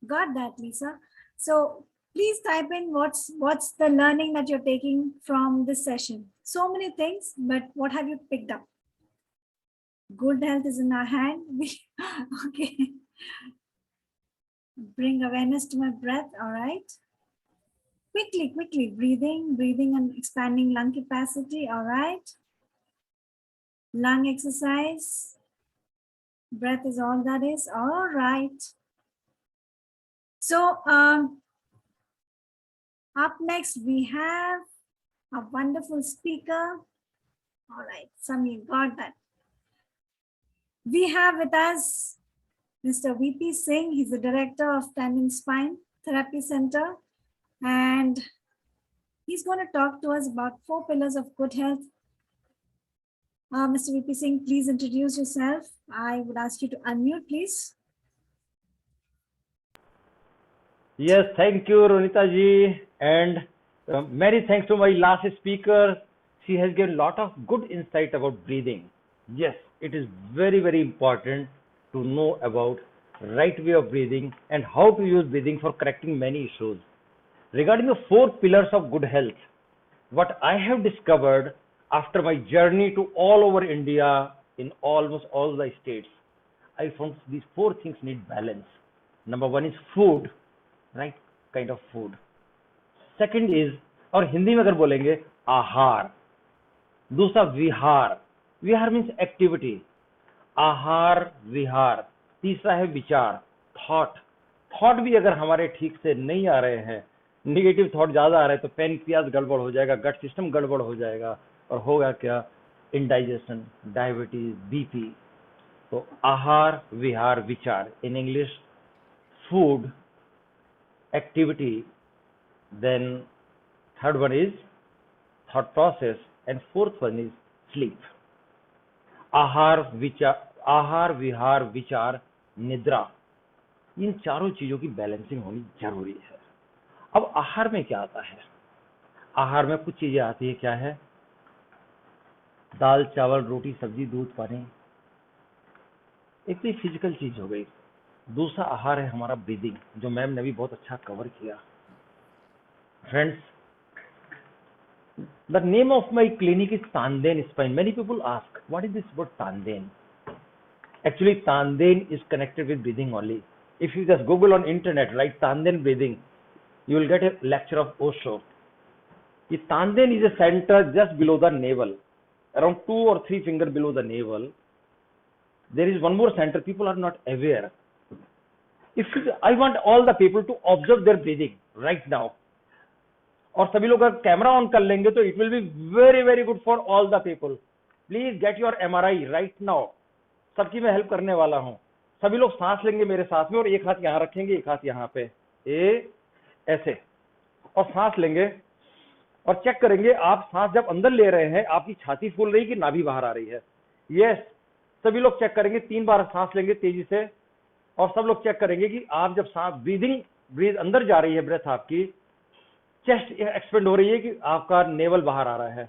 Got that, Lisa? So please type in what's the learning that you're taking from this session. So many things, but what have you picked up? Good health is in our hand. Okay. Bring awareness to my breath. All right. Quickly, breathing and expanding lung capacity. All right. Lung exercise. Breath is all that is. All right. So up next, we have a wonderful speaker. All right, Samir, got that. We have with us Mr. VP Singh. He's the director of Tandem Spine Therapy Center. And he's going to talk to us about 4 pillars of good health. Mr. VP Singh, please introduce yourself. I would ask you to unmute, please. Yes, thank you, Ronita ji, and many thanks to my last speaker. She has given a lot of good insight about breathing. Yes, it is very, very important to know about right way of breathing and how to use breathing for correcting many issues. Regarding the 4 pillars of good health, what I have discovered after my journey to all over India in almost all the states, I found these 4 things need balance. Number 1 is food, right kind of food. Second is, और हिंदी में अगर बोलेंगे आहार. दूसरा विहार. विहार means activity. आहार विहार. तीसरा है विचार, थॉट. थॉट भी अगर हमारे ठीक से नहीं आ रहे हैं, निगेटिव थॉट ज्यादा आ रहे हैं, तो पेनक्रियाज गड़बड़ हो जाएगा, गट सिस्टम गड़बड़ हो जाएगा, और होगा क्या, इंडाइजेशन, डायबिटीज, बीपी. तो आहार विहार विचार, in English food, activity, then third one is thought process, and fourth one is sleep. आहार विहार विचार निद्रा, इन चारों चीजों की बैलेंसिंग होनी जरूरी है. अब आहार में क्या आता है? आहार में कुछ चीजें आती है. क्या है? दाल चावल रोटी सब्जी दूध पानी, एक तो फिजिकल चीज हो गई. दूसरा आहार है हमारा ब्रीदिंग, जो मैम ने भी बहुत अच्छा कवर किया. Friends, the name of my clinic is Tandein spine. Many people ask what is this word Tandein. Actually, Tandein is connected with breathing only. If you just Google on internet, write Tandein breathing, you will get a lecture of Osho. The Tandein is a center just below the navel, around 2 or 3 fingers below the navel. There is one more center people are not aware. I want all the people to observe their breathing right now. और सभी लोग अगर camera on कर लेंगे तो it will be very very good for all the people. Please get your MRI right now. सबकी मैं help करने वाला हूं. सभी लोग सांस लेंगे मेरे साथ में, और एक हाथ यहां रखेंगे, एक हाथ यहां पे, ऐसे, और सांस लेंगे और चेक करेंगे आप सांस जब अंदर ले रहे हैं आपकी छाती फूल रही कि नाभि बाहर आ रही है. यस, सभी लोग चेक करेंगे. 3 बार सांस लेंगे तेजी से, और सब लोग चेक करेंगे कि आप जब सांस ब्रीद अंदर जा रही है, ब्रेथ आपकी, चेस्ट एक्सपेंड हो रही है कि आपका नेवल बाहर आ रहा है.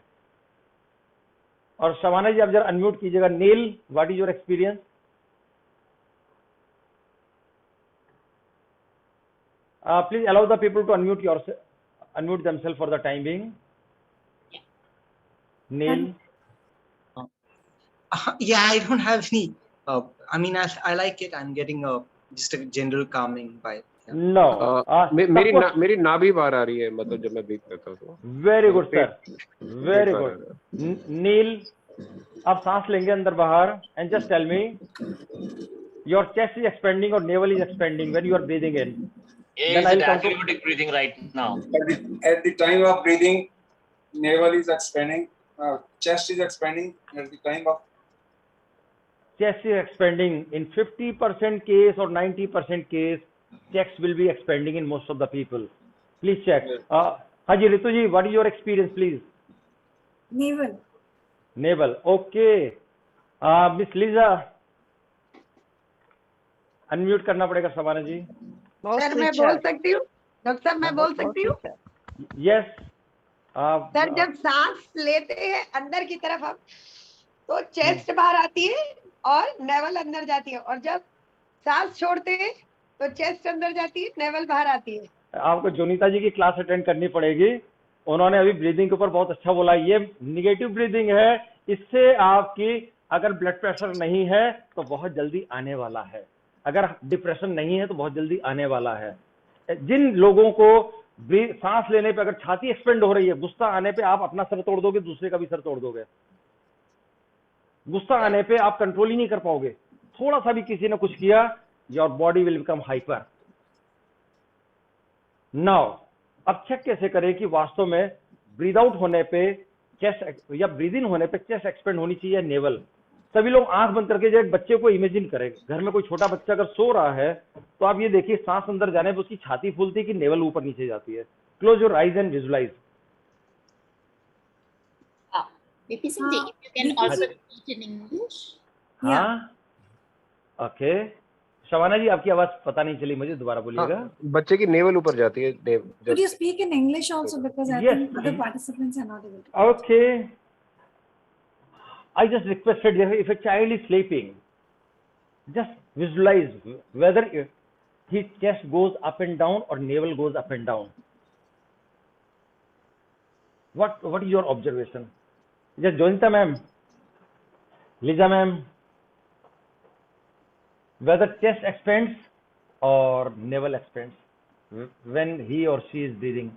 और शबाना जी आप जरा अनम्यूट कीजिएगा. Neel, what is your experience? Please allow the people to unmute themselves for the time being. Neil? Yeah, I don't have any. I mean, I like it. I'm getting just a general calming vibe. Yeah. No. मेरी नाभि बाहर आ रही है, मतलब जब मैं breathe करता हूं तो. Very good sir, very good. Neel, आप सांस लेंगे अंदर बाहर, and just tell me your chest is expanding और navel is expanding when you are breathing in. Is it diaphragmatic breathing right now? At the time of breathing, navel is expanding, chest is expanding. At the time of chest is expanding in 50% case or 90% case, chest will be expanding in most of the people. Please check. Haji Ritu ji, what is your experience, please? Navel. Okay. Miss Lisa, unmute करना पड़ेगा शबाना जी. Sir मैं बोल सकती हूँ? Doctor साहब मैं बोल सकती हूँ? Yes. सर जब सांस लेते हैं अंदर की तरफ हम, तो चेस्ट बाहर आती है और नेवल अंदर जाती है, और जब सांस छोड़ते हैं तो चेस्ट अंदर जाती है, नेवल बाहर आती है। आपको जोनीता जी की क्लास अटेंड करनी पड़ेगी। उन्होंने अभी ब्रीदिंग के ऊपर बहुत अच्छा बोला। ये निगेटिव ब्रीदिंग है, इससे आपकी अगर ब्लड प्रेशर नहीं है तो बहुत जल्दी आने वाला है, अगर डिप्रेशन नहीं है तो बहुत जल्दी आने वाला है। जिन लोगों को सांस लेने पे अगर छाती एक्सपेंड हो रही है, गुस्सा आने पे आप अपना सर तोड़ दोगे, दूसरे का भी सर तोड़ दोगे। गुस्सा आने पे आप कंट्रोल ही नहीं कर पाओगे। थोड़ा सा भी किसी ने कुछ किया, your body will become hyper. Now अब चेक कैसे करें कि वास्तव में ब्रीद आउट होने पे चेस्ट या ब्रीद इन होने पे चेस्ट एक्सपेंड होनी चाहिए, नेवल। सभी लोग आंख बंद करके जो एक बच्चे को इमेजिन करें, घर में कोई छोटा बच्चा अगर सो रहा है तो आप ये देखिए सांस अंदर जाने पे उसकी छाती फूलती है कि नेवल ऊपर नीचे जाती है। Close your eyes and visualise. VP Singh, if you can also speak in English. हाँ, ओके। शवाना जी, आपकी आवाज पता नहीं चली मुझे, दोबारा बोलिएगा। बच्चे की नेवल ऊपर जाती है। Could you speak in English also, because I Yes. think other participants are not able to. Okay. I just requested if a child is sleeping, just visualize whether his chest goes up and down or navel goes up and down. What is your observation? Just Jonita ma'am, Lisa ma'am, whether chest expands or navel expands when he or she is breathing.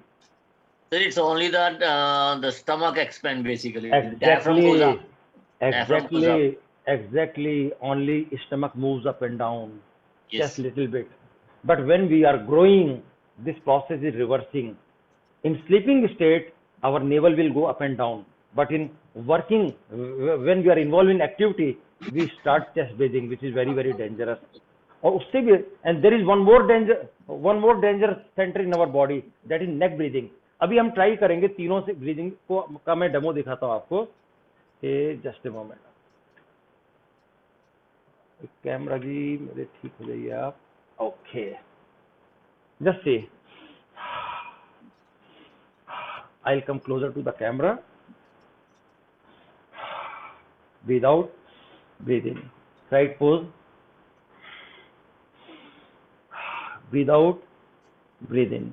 So it's only that the stomach expand basically. Diaphragm goes up. Exactly. Only stomach moves up and down, Yes. just little bit. But when we are growing, this process is reversing. In sleeping state, our navel will go up and down. But in working, when we are involved in activity, we start chest breathing, which is very, very dangerous. And there is one more danger center in our body, that is neck breathing. अभी हम try करेंगे तीनों से breathing को का मैं demo दिखाता हूं आपको। Just a moment, camera ji मेरे ठीक हो जाइए आप। Okay, just see, I will come closer to the camera. Breathe out, breathe in, right pose, breathe out, breathe in,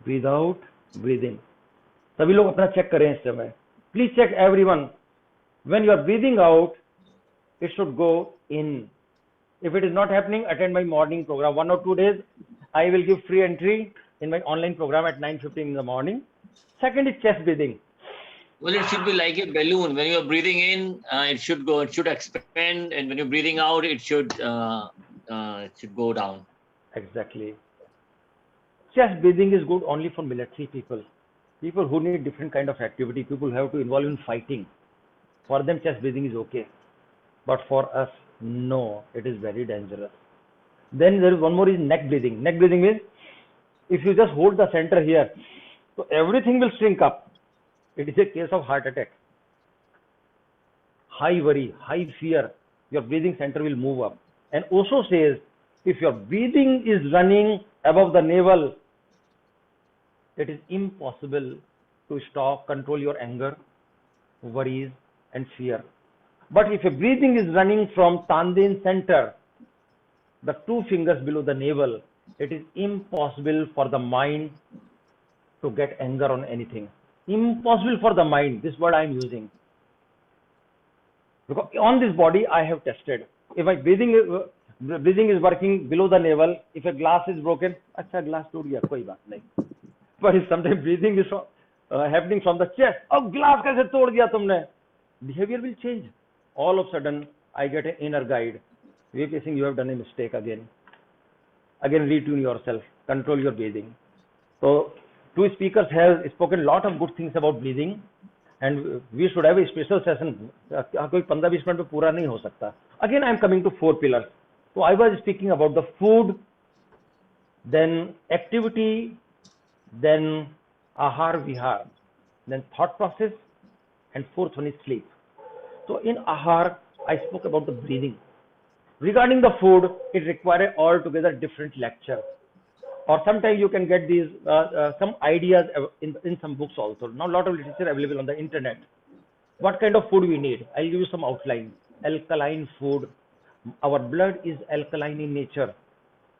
breathe out, breathe in. सभी लोग अपना चेक करें इस समय। Please check everyone, when you are breathing out, it should go in. If it is not happening, attend my morning program. 1 or 2 days, I will give free entry in my online program at 9:15 in the morning. Second is chest breathing. Well, it should be like a balloon. When you are breathing in, it should expand, and when you're breathing out, it should go down. Exactly. Chest breathing is good only for military people who need different kind of activity, people who have to involve in fighting. For them, chest breathing is okay, but for us, no, it is very dangerous. Then there is one more, is neck breathing. Neck breathing means if you just hold the center here, so everything will shrink up. It is a case of heart attack. High worry, high fear, your breathing center will move up. And also says, if your breathing is running above the navel, it is impossible to control your anger, worries, and fear. But if your breathing is running from Tandin center, the 2 fingers below the navel, it is impossible for the mind to get anger on anything. Impossible for the mind, this word I am using. Because on this body I have tested. If my breathing is working below the navel, if a glass is broken, अच्छा glass टूट गया, कोई बात नहीं. But if sometimes breathing is happening from the chest, oh glass कैसे तोड़ दिया तुमने? Behavior will change. All of a sudden, I get an inner guide. VP Singh, you have done a mistake again. Again, retune yourself. Control your breathing. So, 2 speakers have spoken a lot of good things about breathing, and we should have a special session. कोई 15-20 minute में पूरा नहीं हो सकता. Again, I am coming to 4 pillars. So, I was speaking about the food, then activity, then ahar vihar, then thought process, and 4th one is sleep. So in ahar, I spoke about the breathing. Regarding the food, it requires altogether different lecture. Or sometimes you can get these some ideas in some books also. Now a lot of literature available on the internet. What kind of food we need? I'll give you some outline. Alkaline food, Our blood is alkaline in nature.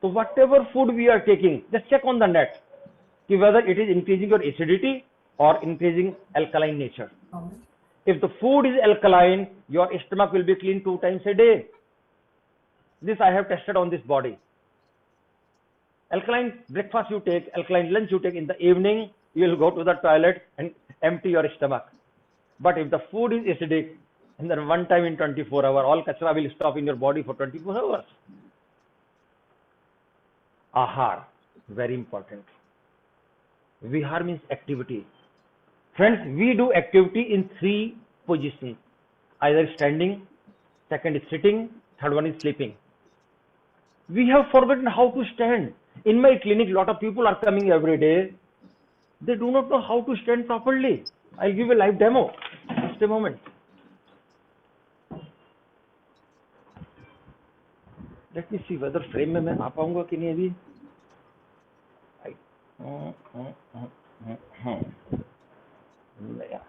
So whatever food we are taking, just check on the net whether it is increasing your acidity or increasing alkaline nature. If the food is alkaline, your stomach will be clean 2 times a day. This I have tested on this body. Alkaline breakfast you take, alkaline lunch you take, in the evening you will go to the toilet and empty your stomach. But if the food is acidic, and then one time in 24 hours, all kachra will stop in your body for 24 hours. Ahar, very important. Vihar means activity. Friends, we do activity in 3 positions. Either standing, second is sitting, third one is sleeping. We have forgotten how to stand. In my clinic, lot of people are coming every day. They do not know how to stand properly. I'll give a live demo. Just a moment. Let me see whether frame में मैं आ पाऊंगा कि नहीं अभी.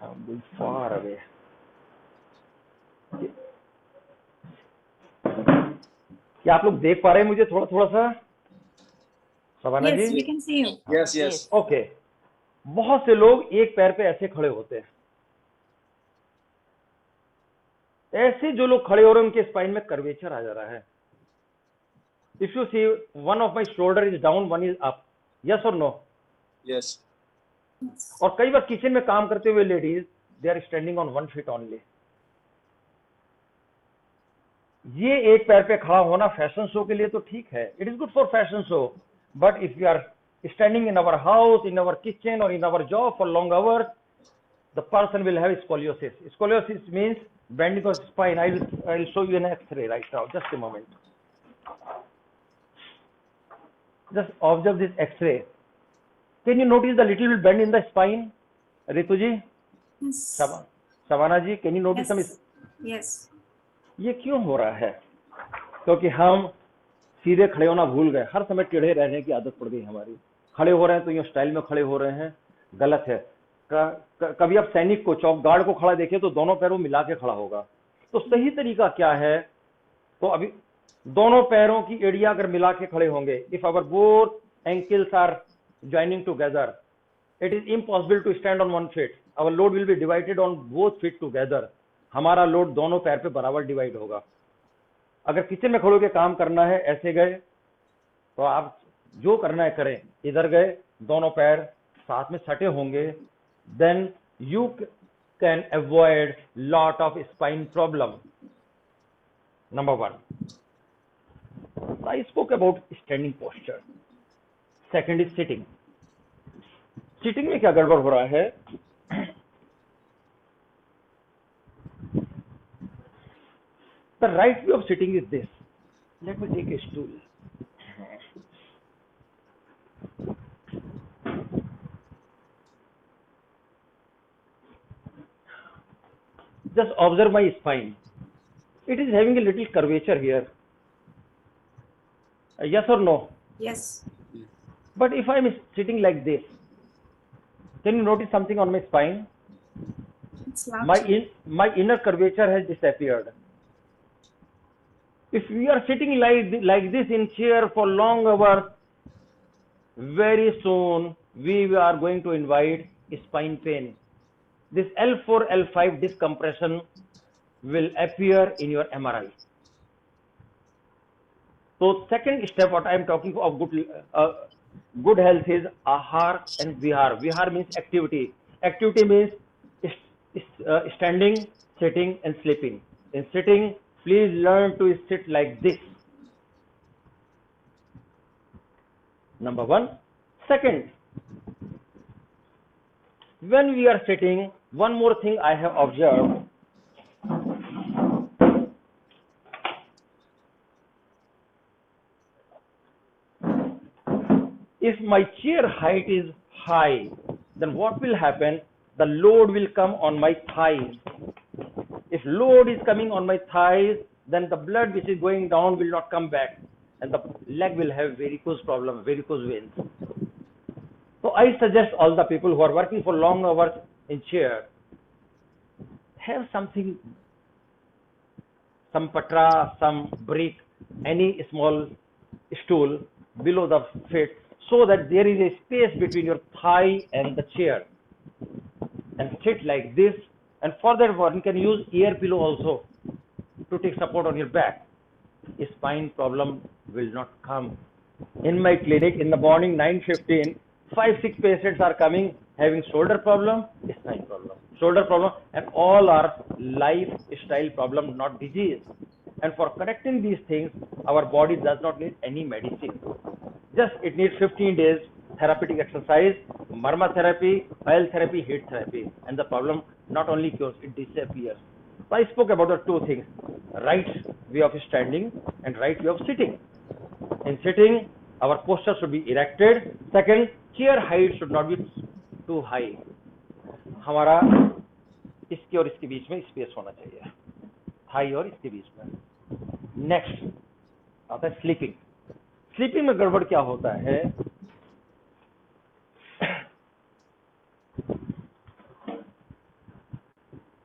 I'm going far away. क्या आप लोग देख पा रहे हैं मुझे थोड़ा थोड़ा सा? सवाना Yes, जी? we can see you. Yes, yes. Okay. बहुत से लोग एक पैर पे ऐसे खड़े होते हैं. ऐसे जो लोग खड़े हो रहे हैं उनके स्पाइन में कर्वेचर आ जा रहा है. If you see, one of my shoulder is down, one is up. Yes or no? Yes. और कई बार किचन में काम करते हुए ladies they are standing on 1 feet only. ये एक पैर पे खड़ा होना फैशन शो के लिए तो ठीक है. It is good for fashion show. But if you are standing in our house, in our kitchen, or in our job for long hours, the person will have scoliosis. Scoliosis means bending of spine. I'll show you an X-ray right now. Just a moment. Just observe this X-ray. Can you notice the little bend in the spine, Ritu ji? Yes. Savana ji, can you notice some? Yes. ये क्यों हो रहा है? क्योंकि हम सीधे खड़े होना भूल गए. हर समय टेढ़े रहने की आदत पड़ गई हमारी. खड़े हो रहे हैं तो ये स्टाइल में खड़े हो रहे हैं, गलत है. कभी आप सैनिक को, चौक गार्ड को खड़ा देखें तो दोनों पैरों मिला के खड़ा होगा. तो सही तरीका क्या है? तो अभी दोनों पैरों की एड़ियां अगर मिला के खड़े होंगे, if our both ankles are joining together, it is impossible to stand on 1 feet. Our load will be divided on both feet together. हमारा लोड दोनों पैर पे बराबर डिवाइड होगा. अगर किचन में खड़े के काम करना है, ऐसे गए तो आप जो करना है करें. इधर गए, दोनों पैर साथ में सटे होंगे, then you can avoid lot of spine problem. Number 1. I spoke about standing posture. Second is sitting. Sitting में क्या गड़बड़ हो रहा है? The right way of sitting is this. Let me take a stool. Just observe my spine. It is having a little curvature here. Yes or no? Yes. But if I am sitting like this, can you notice something on my spine? It's slouchy. My inner curvature has disappeared. If we are sitting like this in chair for long hours, very soon we are going to invite spine pain. This L4, L5 discompression will appear in your MRI. So second step, what I am talking of good health is ahar and vihar. Vihar means activity. Activity means standing, sitting, and sleeping. In sitting, please learn to sit like this. Number 1. Second, when we are sitting, one more thing I have observed. If my chair height is high, then what will happen? The load will come on my thighs. If load is coming on my thighs, then the blood which is going down will not come back, and the leg will have varicose problem, varicose veins. So I suggest all the people who are working for long hours in chair, have something some patra, some brick, any small stool below the feet, so that there is a space between your thigh and the chair, and sit like this. And for that one can use ear pillow also to take support on your back. Spine problem will not come. In my clinic in the morning 9:15, 5-6 patients are coming having shoulder problem, spine problem, shoulder problem, and all are lifestyle problem, not disease. And for correcting these things, our body does not need any medicine. Just it needs 15 days therapeutic exercise, marma therapy, oil therapy, heat therapy, and the problem not only cures, it disappears. So I spoke about the two things: right way of standing and right way of sitting. In sitting, our posture should be erected. Second, chair height should not be too high. हमारा इसके और इसके बीच में space होना चाहिए, Thai और इसके बीच में. नेक्स्ट आता है स्लीपिंग. स्लीपिंग में गड़बड़ क्या होता है?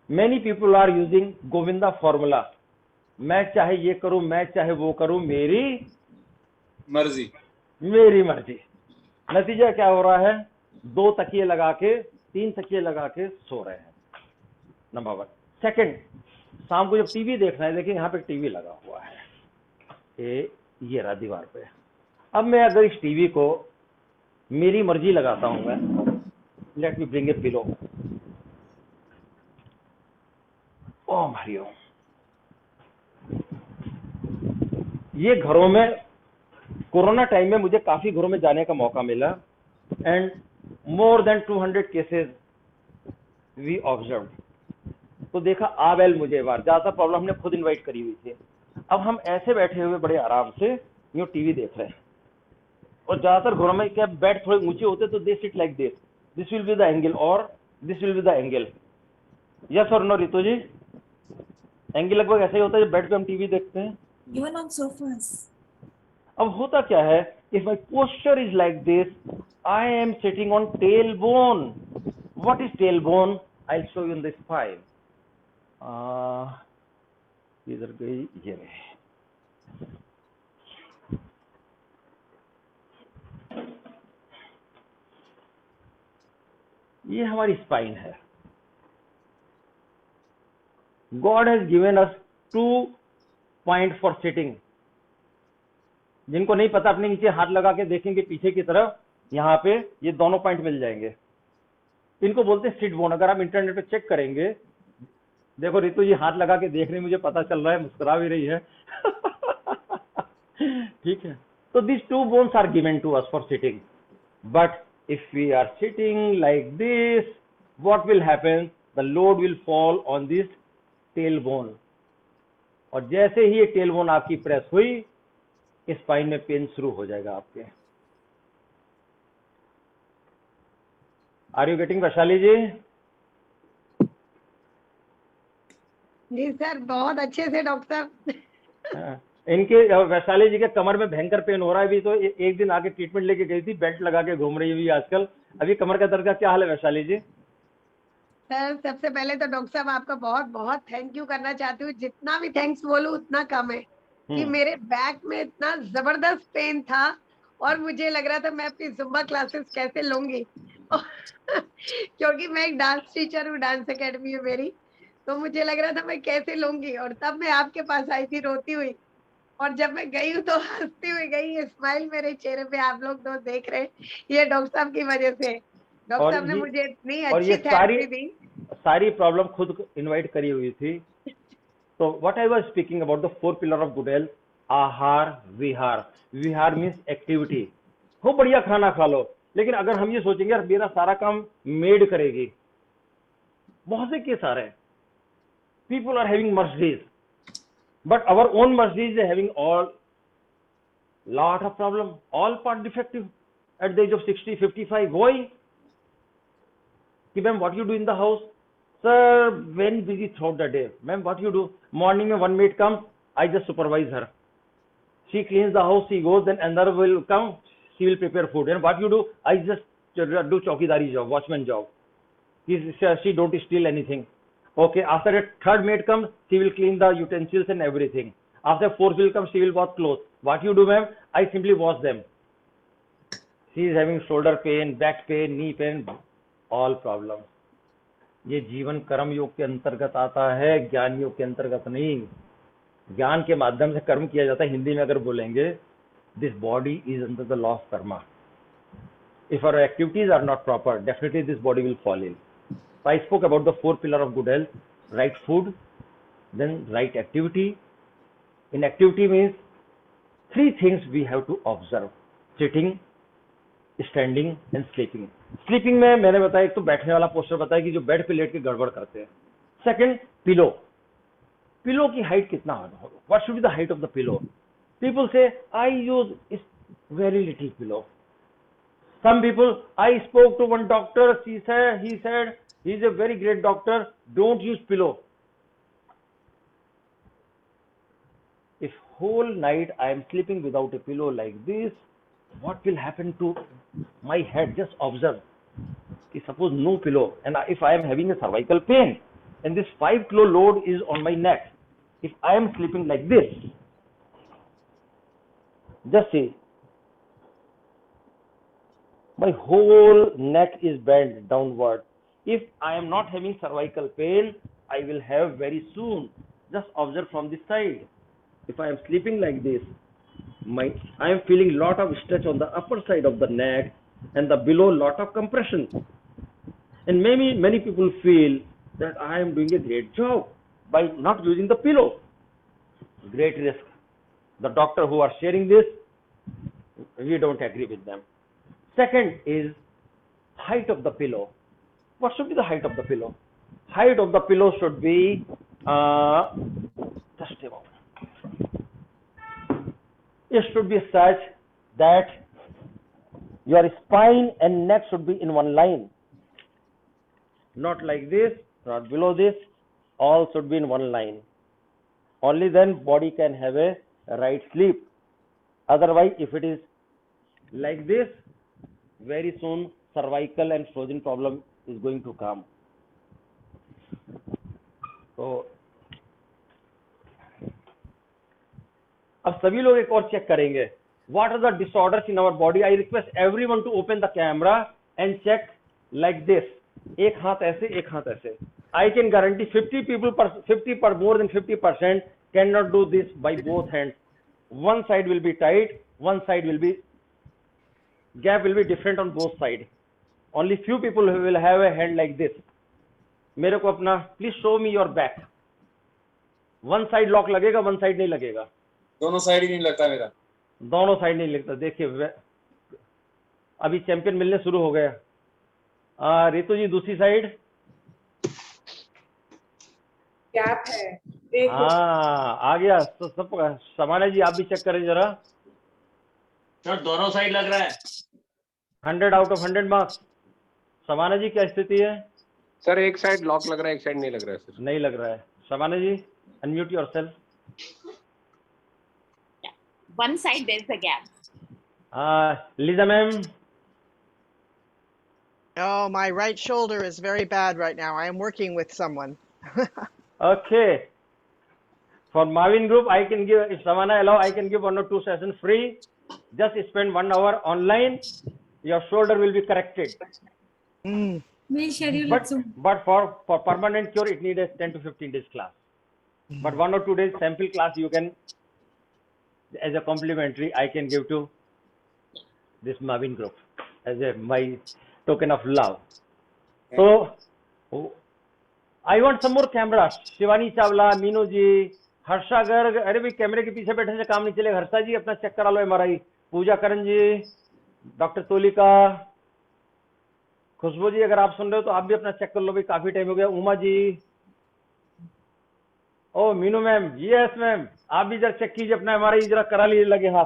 Many people are using Govinda formula. मैं चाहे ये करूं, मैं चाहे वो करूं, मेरी मर्जी. नतीजा क्या हो रहा है? 2 तकिए लगा के, 3 तकिए लगा के सो रहे हैं. नंबर 1. सेकंड, शाम को जब टीवी देखना है, देखिए यहाँ पे टीवी लगा हुआ है, ये रहा दीवार पे. अब मैं अगर इस टीवी को मेरी मर्जी लगाता हूं, मैं let me bring a pillow. ओम हरिओम. ये घरों में कोरोना टाइम में मुझे काफी घरों में जाने का मौका मिला, and more than 200 cases we observe. तो देखा आ वेल, मुझे बार ज्यादा प्रॉब्लम हमने खुद इनवाइट करी हुई थी. अब हम ऐसे बैठे हुए बड़े आराम से यूं टीवी देख रहे हैं, और ज्यादातर घरों में क्या बेड थोड़े ऊंचे होते तो they sit like this, this will be the angle और this will be the angle. Yes और नो रितु जी? एंगल लगभग ऐसा ही होता है जब बेड पे हम टीवी देखते हैं. Even on sofas. अब होता क्या है? If my posture is like this, I am sitting on tail bone. What is tail bone? I will show you in the spine. इधर गई, ये रहे. ये हमारी स्पाइन है. God has given us 2 points for sitting. जिनको नहीं पता अपने नीचे हाथ लगा के देखेंगे पीछे की तरफ, यहाँ पे ये दोनों पॉइंट मिल जाएंगे. इनको बोलते हैं सिट बोन. अगर आप इंटरनेट पे चेक करेंगे, देखो रितु जी हाथ लगा के देख रही, मुझे पता चल रहा है, मुस्कुरा भी रही है. ठीक है. तो these 2 bones are given to us for sitting. But if we are sitting like this, what will happen? The load will fall on this tail bone. और जैसे ही ये टेल बोन आपकी प्रेस हुई, स्पाइन में पेन शुरू हो जाएगा आपके. Are you getting Vaishali ji? जी सर, बहुत अच्छे से डॉक्टर साहब. इनके वैशाली जी के कमर में भयंकर पेन हो रहा है. अभी तो एक दिन आके ट्रीटमेंट लेके गई थी, बेल्ट लगा के घूम रही है आजकल. अभी कमर का दर्द का क्या हाल है वैशाली जी? सर सबसे पहले तो डॉक्टर साहब आपका बहुत बहुत थैंक यू करना चाहती हूँ. जितना भी थैंक्स बोलूं उतना कम है, कि मेरे बैक में इतना जबरदस्त पेन था, और मुझे लग रहा था मैं अपनी जुम्बा क्लासेस कैसे लूंगी. क्योंकि मैं एक डांस टीचर हूँ, डांस एकेडमी है मेरी, तो मुझे लग रहा था मैं कैसे लूंगी. और तब मैं आपके पास आई थी रोती हुई, और जब मैं गई हूँ तो हंसती हुई गई. ये स्माइल मेरे चेहरे पे आप लोग तो देख रहे हैं, ये डॉक्टर साहब की वजह से. डॉक्टर साहब ने मुझे इतनी अच्छी थेरेपी दी. सारी प्रॉब्लम खुद इनवाइट करी हुई थी. तो what I was speaking about the 4 pillar of good health. आहार विहार. विहार मीन्स एक्टिविटी. खूब बढ़िया खाना खा लो, लेकिन अगर हम ये सोचेंगे यार मेरा सारा काम मेड करेगी, बहुत से केस आ रहे हैं. People are having Mercedes, but our own Mercedes is having all lot of problem, all part defective at the age of 60, 55. Why? Ma'am, what you do in the house? Sir, very busy throughout the day. Ma'am, what you do? Morning when one maid comes, I just supervise her. She cleans the house, she goes, then another will come, she will prepare food. And what you do? I just do chowkidari job, watchman job. She don't steal anything. Okay, after the third maid comes, she will clean the utensils and everything. After fourth will come, she will wash clothes. What you do, ma'am? I simply wash them. She is having shoulder pain, back pain, knee pain, all problems. ये जीवन कर्म योग के अंतर्गत आता है, ज्ञान योग के अंतर्गत नहीं. ज्ञान के माध्यम से कर्म किया जाता है. हिंदी में अगर बोलेंगे, this body is under the law of karma. If our activities are not proper, definitely this body will fall in. So I spoke about the 4 pillars of good health: right food, then right activity. In activity means 3 things we have to observe: sitting, standing and sleeping. Sleeping में मैंने बताया, एक तो बैठने वाला poster बताया कि जो बेड पे लेट के गड़बड़ करते हैं. Second, pillow. पिलो की हाइट कितना हो, what should be the height of the pillow. People say I use very little pillow. Some people, I spoke to one doctor, he said he is a very great doctor, don't use pillow. If whole night I am sleeping without a pillow like this, what will happen to my head? Just observe. Suppose no pillow, and if I am having a cervical pain and this 5 kilo load is on my neck, if I am sleeping like this, just see, my whole neck is bent downward. If I am not having cervical pain, I will have very soon. Just observe from this side. If I am sleeping like this, I am feeling lot of stretch on the upper side of the neck, and the below lot of compression. And many people feel that I am doing a great job by not using the pillow. Great risk. The doctor who are sharing this, we don't agree with them. Second is height of the pillow. What should be the height of the pillow? Height of the pillow should be just a moment. It should be such that your spine and neck should be in one line. Not like this, not below this, all should be in one line. Only then body can have a right sleep. Otherwise, if it is like this, very soon cervical and frozen problem is going to come. So, अब सभी लोग एक और check करेंगे. What are the disorders in our body? I request everyone to open the camera and check like this. एक हाथ ऐसे, एक हाथ ऐसे. I can guarantee 50 more than 50% cannot do this by both hands. One side will be tight, one side will be, gap will be different on both sides. Only few people will have a hand like this. मेरे को अपना, please show me your back. One side lock लगेगा, one side नहीं लगेगा. दोनों side ही नहीं लगता मेरा. दोनों साइड नहीं लगता. देखिए अभी चैंपियन मिलने शुरू हो गया. रितु जी दूसरी साइड गैप है, देखो. हाँ आ गया. तो सब समाना जी आप भी चेक करें जरा. सर दोनों साइड लग रहा है. 100 out of 100 मार्क्स. समाना जी क्या स्थिति है? सर एक साइड लॉक लग रहा है, एक साइड नहीं लग रहा है सर. नहीं लग रहा है. Samana ji unmute yourself. One side there's a gap. Lisa ma'am. Oh, my right shoulder is very bad right now. I am working with someone. Okay. For Mavin group, I can give, if Samana allow, I can give 1 or 2 sessions free. Just spend 1 hour online. Your shoulder will be corrected. We'll schedule it soon. But for permanent cure, it needs a 10 to 15 days class. But 1 or 2 days sample class you can, as a complimentary, I can give to this Mavin group as my token of love. So I want some more cameras. Shivani Chawla, Meenu ji, Harsha Garg. अरे भाई कैमरे के पीछे बैठने से काम नहीं चलेगा. हर्षा जी अपना चेक करा लो MRI. पूजा करण जी, डॉक्टर तोलिका, खुशबू जी अगर आप सुन रहे हो तो आप भी अपना चेक कर लो भाई, काफी टाइम हो गया. उमा जी, ओ मीनू मैम, यस मैम, आप भी जरा चेक कीजिए अपना MRI जरा करा लीजिए लगे हाथ.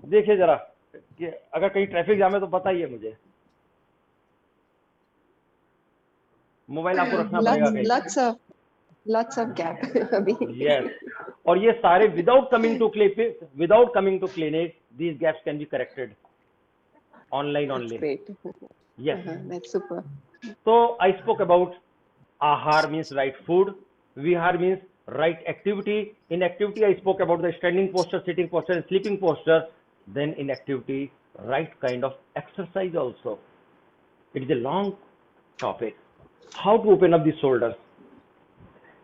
देखिए जरा कि अगर कहीं ट्रैफिक जाम है तो बताइए मुझे. मोबाइल आपको रखना पड़ेगा कहीं. Lots of gap अभी. Yes. और ये सारे without coming to clinic, these gaps can be corrected online only. Great. Yes. That's super. So I spoke about Ahar means right food. Vihar means right activity. In activity, I spoke about the standing posture, sitting posture, and sleeping posture. Then in activity, right kind of exercise also. It is a long topic. How to open up the shoulders.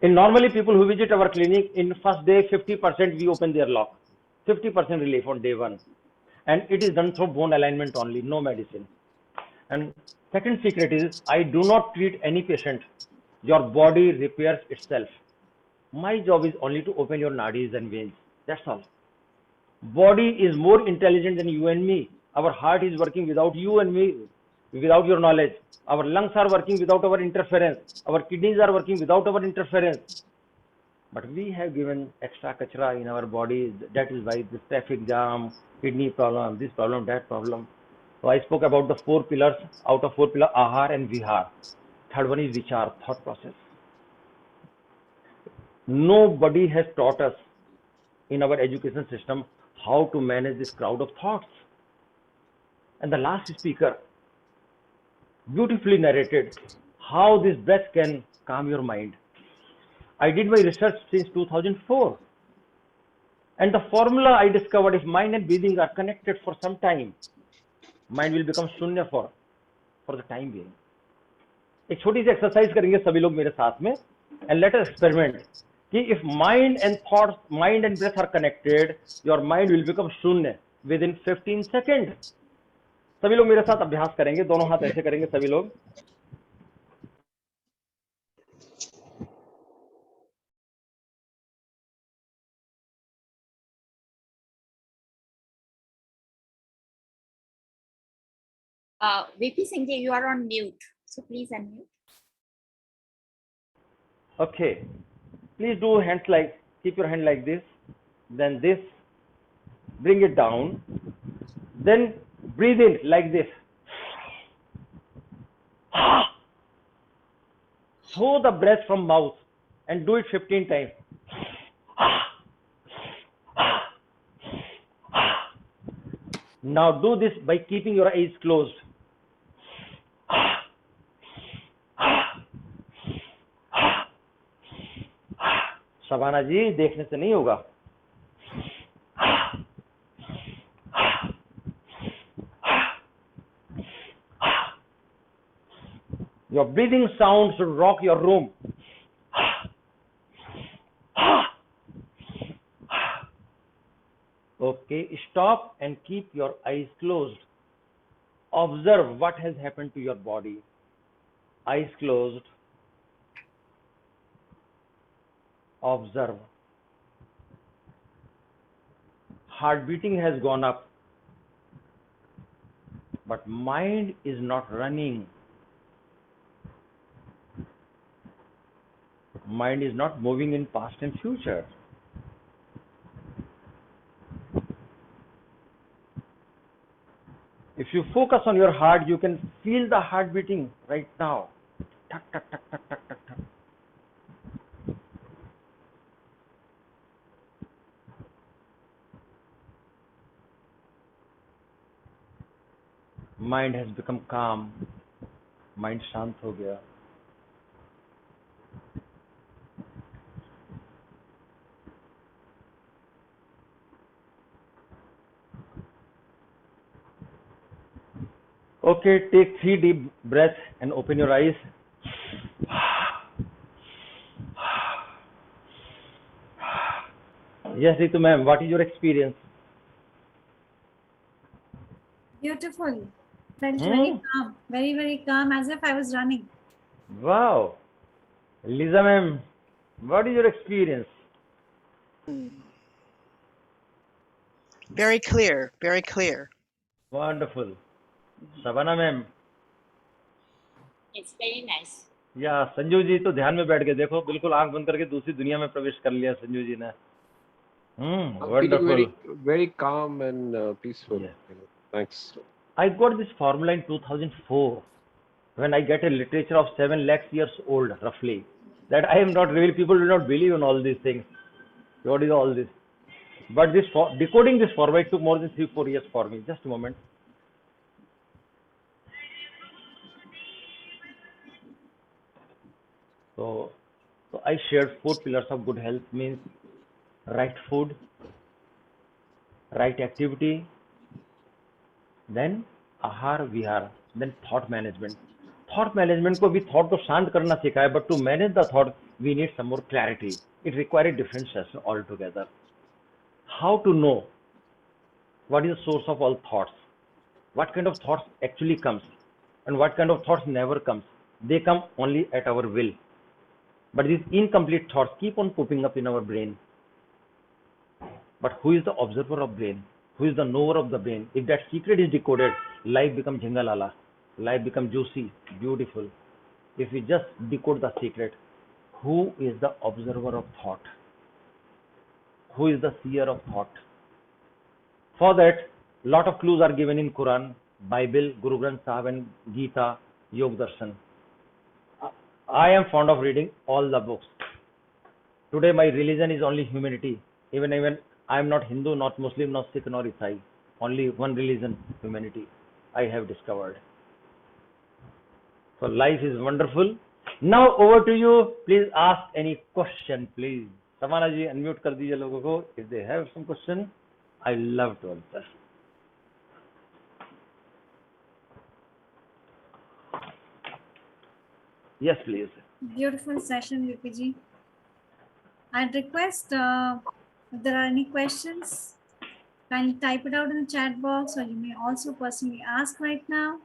In normally people who visit our clinic, in first day 50% we open their lock, 50% relief on day one, and it is done through bone alignment only, no medicine. And second secret is I do not treat any patient. Your body repairs itself. My job is only to open your nadis and veins. That's all. Body is more intelligent than you and me. Our heart is working without you and me, without your knowledge. Our lungs are working without our interference. Our kidneys are working without our interference. But we have given extra kachra in our bodies. That is why this traffic jam, kidney problem, this problem, that problem. So I spoke about the 4 pillars. Out of 4 pillars, ahar and vihar. Third one is vichar, thought process. Nobody has taught us in our education system how to manage this crowd of thoughts. And the last speaker beautifully narrated how this breath can calm your mind. I did my research since 2004. And the formula I discovered, if mind and breathing are connected for some time, mind will become shunya for the time being. एक छोटी सी exercise करेंगे सभी लोग मेरे साथ में, and let us experiment कि if mind and thoughts, mind and breath are connected, your mind will become शून्य within 15 seconds. सभी लोग मेरे साथ अभ्यास करेंगे, दोनों हाथ ऐसे करेंगे सभी लोग. VP Singh, you are on mute, so please unmute. Okay, please do hands like, keep your hand like this, then this, bring it down, then breathe in like this. Throw the breath from mouth and do it 15 times. Now do this by keeping your eyes closed. Shabana जी देखने से नहीं होगा. Your breathing sound should rock your room. Okay, stop and keep your eyes closed. Observe what has happened to your body. Eyes closed. Observe. Heart beating has gone up, but mind is not running. Mind is not moving in past and future. If you focus on your heart, you can feel the heart beating right now. Tuck, tuck, tuck, tuck, tuck, tuck, tuck. Mind has become calm. Mind शांत हो गया. Okay, take 3 deep breaths and open your eyes. Yes, Ritu ma'am, what is your experience? Beautiful. Felt very calm, very, very calm, as if I was running. Wow. Lisa ma'am, what is your experience? Very clear, very clear. Wonderful. Savannah ma'am. It's very nice. या संजू जी तो ध्यान में बैठ के देखो, बिल्कुल आंख बंद करके दूसरी दुनिया में प्रवेश कर लिया संजू जी ने. I'm feeling Wonderful. very, very calm and peaceful. Yes. Thanks. I got this formula in 2004 when I get a literature of 7 lakhs years old, roughly. That I am not really, people will not believe in all these things. What is all this? But this decoding this formula, it took more than 3-4 years for me. Just a moment. So I shared 4 pillars of good health, means right food, right activity, then ahar vihar, then thought management. Thought management को भी thought को शांत करना सिखाया, but to manage the thought we need some more clarity. It requires a different session altogether. How to know what is the source of all thoughts, what kind of thoughts actually comes, and what kind of thoughts never comes. They come only at our will, but these incomplete thoughts keep on popping up in our brain. But who is the observer of brain? Who is the knower of the brain? If that secret is decoded, life becomes jhingalala, life becomes juicy, beautiful. If we just decode the secret, who is the observer of thought? Who is the seer of thought? For that, lot of clues are given in Quran, Bible, Guru Granth Sahib, and Gita, Yog Darshan. I am fond of reading all the books. Today my religion is only humanity. Even I am not Hindu, not Muslim, not Sikh, nor Isai. Only one religion, humanity, I have discovered. So life is wonderful. Now over to you. Please ask any question, please. Samana ji, unmute kar dijiye logo ko. If they have some question, I love to answer. Yes, please. Beautiful session, VP ji. I'd request if there are any questions, kindly type it out in the chat box, or you may also personally ask right now.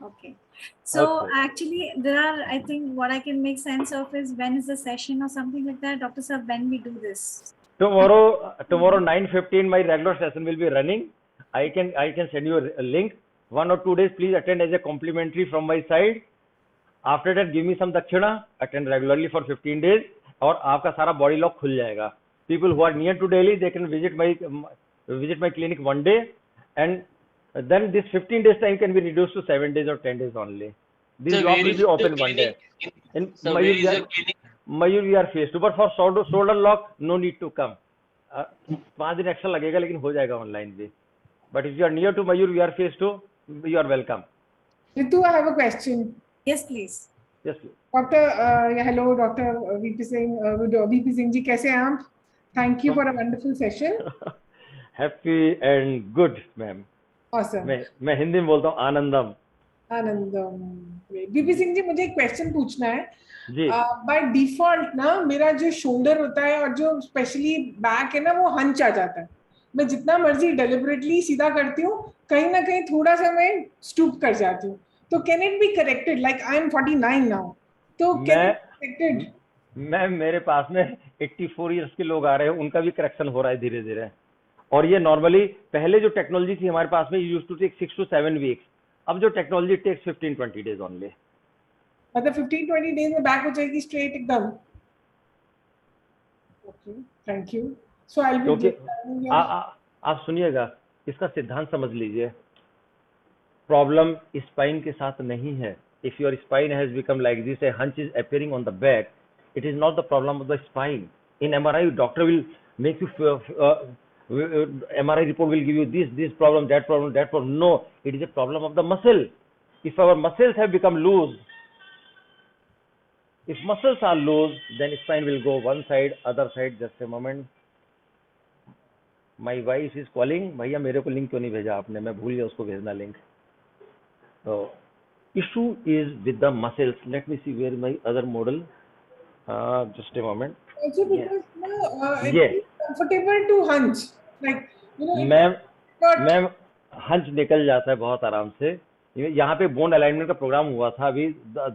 Okay. So Okay. actually, there are, I think what I can make sense of is when is the session or something like that. Dr. Sir, when we do this? Tomorrow 9:15 my regular session will be running. I can send you a link. 1 or 2 days, please attend as a complimentary from my side. After that, give me some dakshina. Attend regularly for 15 days. और आपका सारा body lock खुल जाएगा. People who are near to Delhi, they can visit my clinic one day, and then this 15 days time can be reduced to 7 days or 10 days only. This Sir, block where will is be your open one day. clinic? In Sir, where is your clinic? Mayur we are phase 2, but for shoulder lock, no need to come. 5 दिन extra लगेगा, लेकिन हो जाएगा online भी. But if you are near to Mayur, we are phase 2, you are welcome. Ritu, I have a question. Yes, please. Yes, please. Hello, Dr. VP Singh. VP Singh ji, कैसे हैं आप? Thank you for a wonderful session. Happy and good, ma'am. Awesome. मैं हिंदी में बोलता हूँ आनंदम. आनंदम. VP Singh जी, मुझे एक question पूछना है. जी. By default ना मेरा जो शोल्डर होता है और जो स्पेशली बैक है ना वो हंच आ जाता है. मैं जितना मर्जी डेलिबरेटली सीधा करती हूँ, कहीं ना कहीं थोड़ा सा मैं स्टूप कर जाती हूँ. तो can it be corrected? Like I am 49 now. तो कैन इट बी करेक्टेड? मैं मेरे पास में 84 इयर्स के लोग आ रहे हैं, उनका भी करेक्शन हो रहा है धीरे धीरे. और ये नॉर्मली पहले जो टेक्नोलॉजी थी हमारे पास में, used to take 6 to 7 weeks. अब जो टेक्नोलॉजी टेक्स 15-20 days ओनली. मतलब 15-20 डेज में बैक हो जाएगी स्ट्रेट एकदम. Okay, thank you. So I will be. आप सुनिएगा, इसका सिद्धांत समझ लीजिए. प्रॉब्लम स्पाइन के साथ नहीं है. If your spine has become like this, A hunch is appearing on the back, it is not the problem of the spine. In MRI, doctor will make you MRI report will give you this problem, that problem. No, it is a problem of the muscle. If our muscles have become loose, if muscles are loose, then spine will go one side, other side. Just a moment. My wife is calling. भैया मेरे को link क्यों नहीं भेजा आपने? मैं भूल गया उसको भेजना link. So issue is with the muscles. Let me see where my other model. Just a moment. Also because it's comfortable to hunch. Like, you know, ma'am hunch निकल जाता है बहुत आराम से. यहाँ पे बोन अलाइनमेंट का प्रोग्राम हुआ था अभी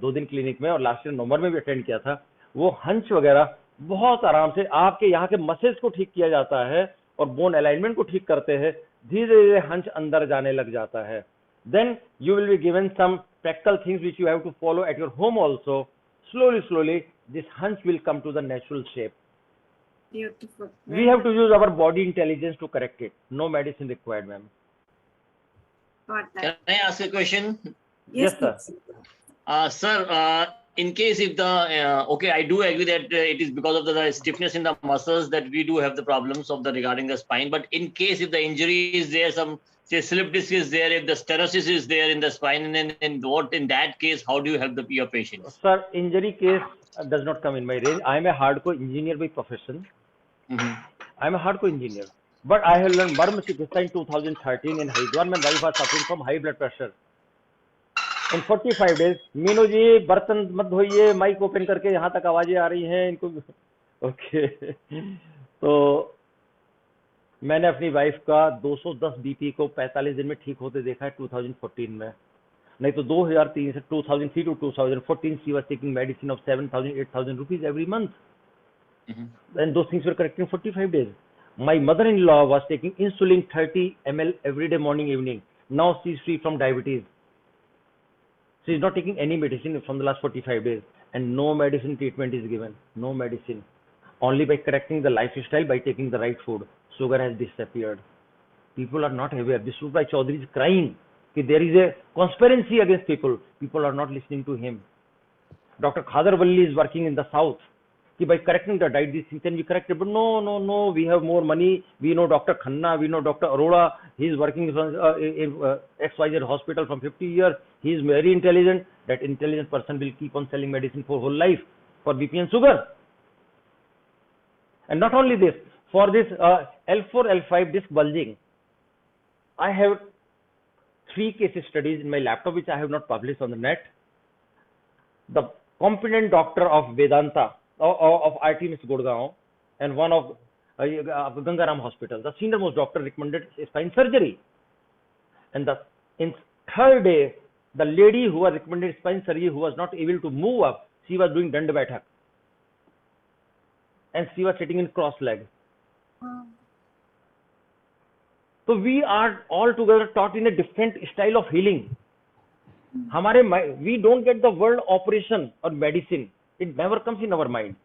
2 दिन क्लिनिक में, और लास्ट ईयर नवंबर में भी अटेंड किया था. वो हंच वगैरह बहुत आराम से आपके यहाँ के मसल्स को ठीक किया जाता है और बोन अलाइनमेंट को ठीक करते हैं. धीरे धीरे हंच अंदर जाने लग जाता है. Then you will be given some practical things which you have to follow at your home also. Slowly, this hunch will come to the natural shape. Beautiful. We have to use our body intelligence to correct it. No medicine required, ma'am. Got that. Can I ask a question? Yes, sir. Sir, in case if the okay, I do agree that it is because of the stiffness in the muscles that we do have the problems of the regarding the spine. But in case if the injury is there, some say slip disc is there, if the stenosis is there in the spine, and then what in that case, how do you help your patients? Sir, injury case does not come in my range. I am a hardcore engineer by profession. I am a hardcore engineer. But I have learned मर्म चिकित्सा in 2013 in Haridwar. My wife was suffering from high blood pressure. In 45 days, Meenu जी बर्तन मत धोइए, mic open करके यहाँ तक आवाजें आ रही हैं इनको. ओके तो मैंने अपनी वाइफ का 210 बीपी को 45 दिन में ठीक होते देखा है 2014 में. नहीं तो 2003 से 2003 to 2014 she was taking medicine of 7,000 8,000 rupees every month. And those things were corrected in 45 days. My mother-in-law was taking insulin 30 ml every day, morning, evening. Now she is free from diabetes. She is not taking any medicine from the last 45 days. And no medicine treatment is given. No medicine. Only by correcting the lifestyle, by taking the right food. Sugar has disappeared. People are not aware. This Subhai Chaudhary is crying. There is a conspiracy against people. People are not listening to him. Dr. Khadar Walli is working in the south. By correcting the diet, these things can be corrected. But no, we have more money. We know Dr. Khanna, we know Dr. Arora. He is working in XYZ hospital from 50 years. He is very intelligent. That intelligent person will keep on selling medicine for whole life for BP and sugar. And not only this, for this L4, L5 disc bulging, I have 3 case studies in my laptop which I have not published on the net. The competent doctor of Vedanta, of RTMS Gurgaon, and one of Gangaram Hospital, the senior most doctor recommended spine surgery. And in 3rd day, the lady who was recommended spine surgery, who was not able to move up, she was doing Dand Baithak. And she was sitting in cross leg. So we are all together taught in a different style of healing. We don't get the word operation or medicine. It never comes in our mind.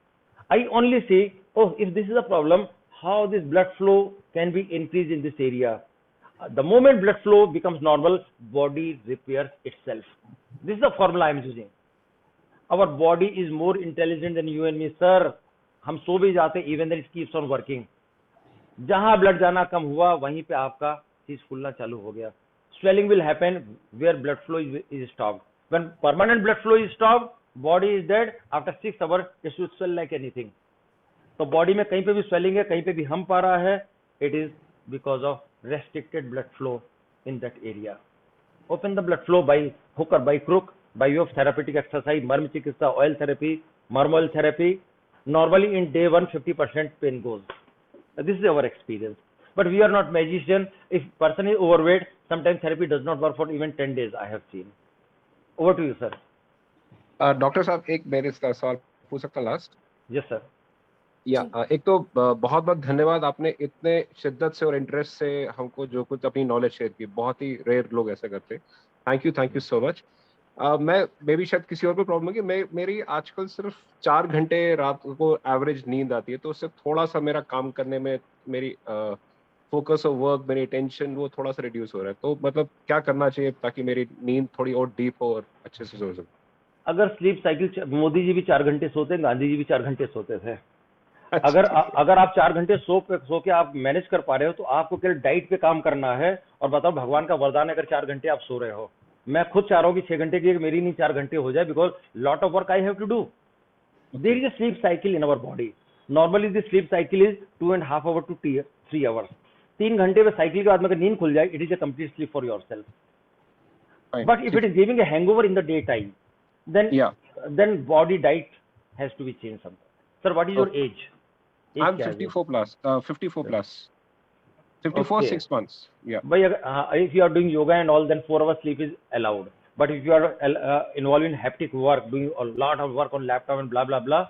I only say, if this is a problem, how this blood flow can be increased in this area. The moment blood flow becomes normal, body repairs itself. This is the formula I am using. Our body is more intelligent than you and me, sir. हम सो भी जाते, even then it keeps on working. जहां blood जाना कम हुआ, वहीं पे आपका चीज फूलना चालू हो गया. Swelling will happen where blood flow is stopped. When permanent blood flow is stopped, body is dead. After 6 hours, it should swell like anything. तो body में कहीं पे भी swelling है, कहीं पे भी hump आ रहा है, it is because of restricted blood flow in that area. Open the blood flow by hook or by crook, by way of therapeutic exercise, marm chikitsa, oil therapy, marm oil therapy. Normally in day 1, 50% pain goes. This is our experience. But we are not magicians. If person is overweight, sometimes therapy does not work for even 10 days, I have seen. Over to you, sir. Doctor साहब एक मेरे सवाल पूछ सकता last. Yes sir. या एक तो बहुत बहुत धन्यवाद, आपने इतने शिद्दत से और इंटरेस्ट से हमको जो कुछ अपनी नॉलेज शेयर की. बहुत ही रेयर लोग ऐसा करते. Thank you so much. मैं भी शायद किसी और को प्रॉब्लम है कि मेरी आजकल सिर्फ 4 घंटे रात को एवरेज नींद आती है, तो उससे थोड़ा सा मेरा काम करने में मेरी फोकस और वर्क, मेरी टेंशन वो थोड़ा सा रिड्यूस हो रहा है. तो मतलब क्या करना चाहिए ताकि मेरी नींद थोड़ी और डीप हो और अच्छे से सो सकूं? अगर स्लीप साइकिल, मोदी जी भी 4 घंटे सोते हैं, गांधी जी भी 4 घंटे सोते थे. अगर आप 4 घंटे सो के आप मैनेज कर पा रहे हो, तो आपको केवल डाइट पे काम करना है. और बताओ, भगवान का वरदान है अगर 4 घंटे आप सो रहे हो. मैं खुद चाह रहा हूँ कि 6 घंटे की मेरी नींद 4 घंटे हो जाए, because lot of work I have to do. There is a sleep cycle in our body. Normally the sleep cycle is 2.5 hours to 3 hours. 3 घंटे में साइकिल के बाद में अगर नींद खुल जाए, it is a complete sleep for your self. But if it is giving a hangover in the day time, then body diet has to be changed something. Sir, what is your age? I'm 54 plus. 54 plus. 54 Okay. 6 months. Yeah. But if you are doing yoga and all, then 4 hours sleep is allowed. But if you are involved in haptic work, doing a lot of work on laptop and blah blah blah,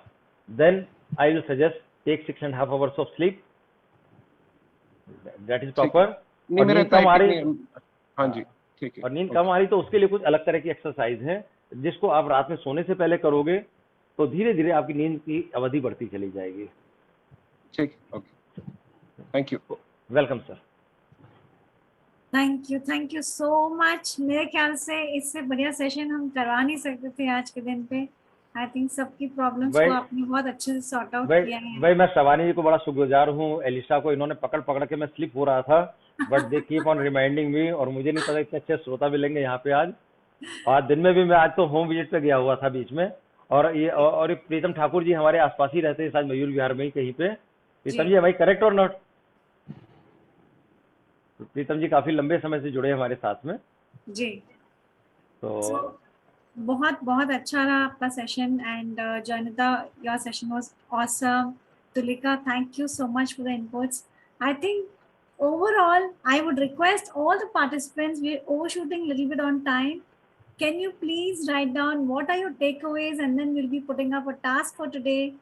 then I will suggest take 6.5 hours of sleep. That is proper. नहीं मेरा नींद कम आ रही, हाँ जी ठीक है. और नींद कम आ रही तो उसके लिए कुछ अलग तरह की एक्सरसाइज है, जिसको आप रात में सोने से पहले करोगे तो धीरे धीरे आपकी नींद की अवधि बढ़ती चली जाएगी. ठीक. Okay. Thank you. Welcome sir. Thank you so much. मेरे ख्याल से इससे बढ़िया सेशन हम करवा नहीं सकते थे आज के दिन पे. I think सबकी प्रॉब्लम्स भाई को आपने बहुत अच्छे से सॉर्ट आउट भाई किया है. भाई मैं शबानी जी को बड़ा शुक्रगुजार हूँ, एलिशा को इन्होंने पकड़ पकड़ के मैं स्लिप हो रहा था, but they keep on reminding me, और मुझे नहीं पता इतने अच्छे श्रोता मिलेंगे यहाँ पे आज. और दिन में भी मैं आज तो होम विजिट पे गया हुआ था बीच में, और ये प्रीतम ठाकुर जी हमारे आसपास ही रहते हैं, शायद मयूर विहार में ही कहीं पे. प्रीतम जी, भाई करेक्ट और नॉट? प्रीतम जी काफी लंबे समय से जुड़े हैं हमारे साथ में. जी. तो बहुत बहुत अच्छा रहा आपका session. And Jaynita, your session was awesome. Tulika, thank you so much for the inputs. I think overall, I would request all the participants, we're overshooting a little bit on time. Can you please write down what are your takeaways, and then we'll be putting up a task for today,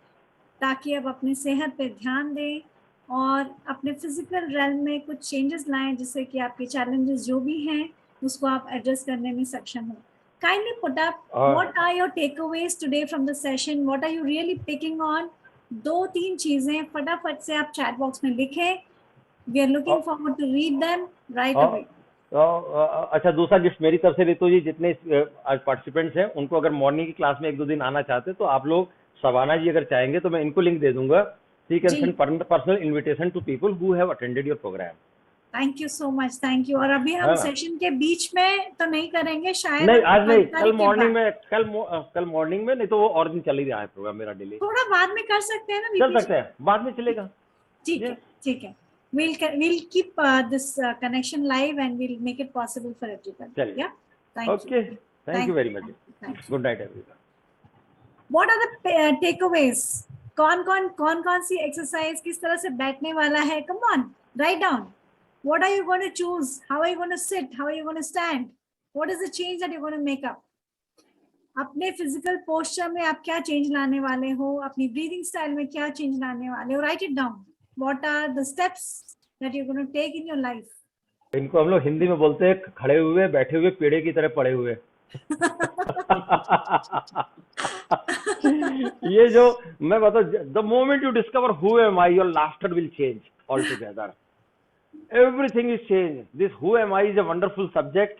ताकि आप अपनी सेहत पे ध्यान दें और अपने physical realm में कुछ चेंजेस लाएं, जिससे कि आपके चैलेंजेस जो भी हैं उसको आप एड्रेस करने में सक्षम हो. Kindly put up what are your takeaways today from the session. What are you really picking on? 2-3 चीजें फटाफट से आप चैट बॉक्स में लिखें. We are looking forward to read them right away. अच्छा, दूसरा गिफ्ट मेरी तरफ से रितु जी, जितने आज पार्टिसिपेंट्स हैं उनको अगर मॉर्निंग की क्लास में 1-2 दिन आना चाहते हैं तो आप लोग, शबाना जी अगर चाहेंगे तो मैं इनको लिंक दे दूंगा. She can send personal invitation to people who have attended your programme. Thank you so much. Thank you. और अभी हम सेशन के बीच में तो नहीं करेंगे शायद. नहीं, आज नहीं, कल मॉर्निंग में, कल मॉर्निंग में, नहीं तो वो और दिन चल ही रहा है प्रोग्राम मेरा डेली. थोड़ा बाद में कर सकते हैं ना? चल सकते हैं, बाद में चलेगा. ठीक है, ठीक है. We'll keep this connection live and we'll make it possible for everyone. Yeah. Thank you. Okay. Thank you very much. Good night everyone. What are the takeaways? कौन सी एक्सरसाइज किस तरह से बैठने वाला है? Come on, write down. What are you going to choose? How are you going to sit? How are you going to stand? What is the change that you're going to make up? अपने physical posture में आप क्या change लाने वाले हो? अपनी breathing style में क्या चेंज लाने वाले हो? Write it down. What are the steps that you're going to take in your life? इनको हम लोग हिंदी में बोलते हैं खड़े हुए, बैठे हुए, पेड़े की तरह पड़े हुए. ये जो मैं बताऊं, the moment you discover who am I, your laughter will change altogether. Everything is changed. This who am I is a wonderful subject,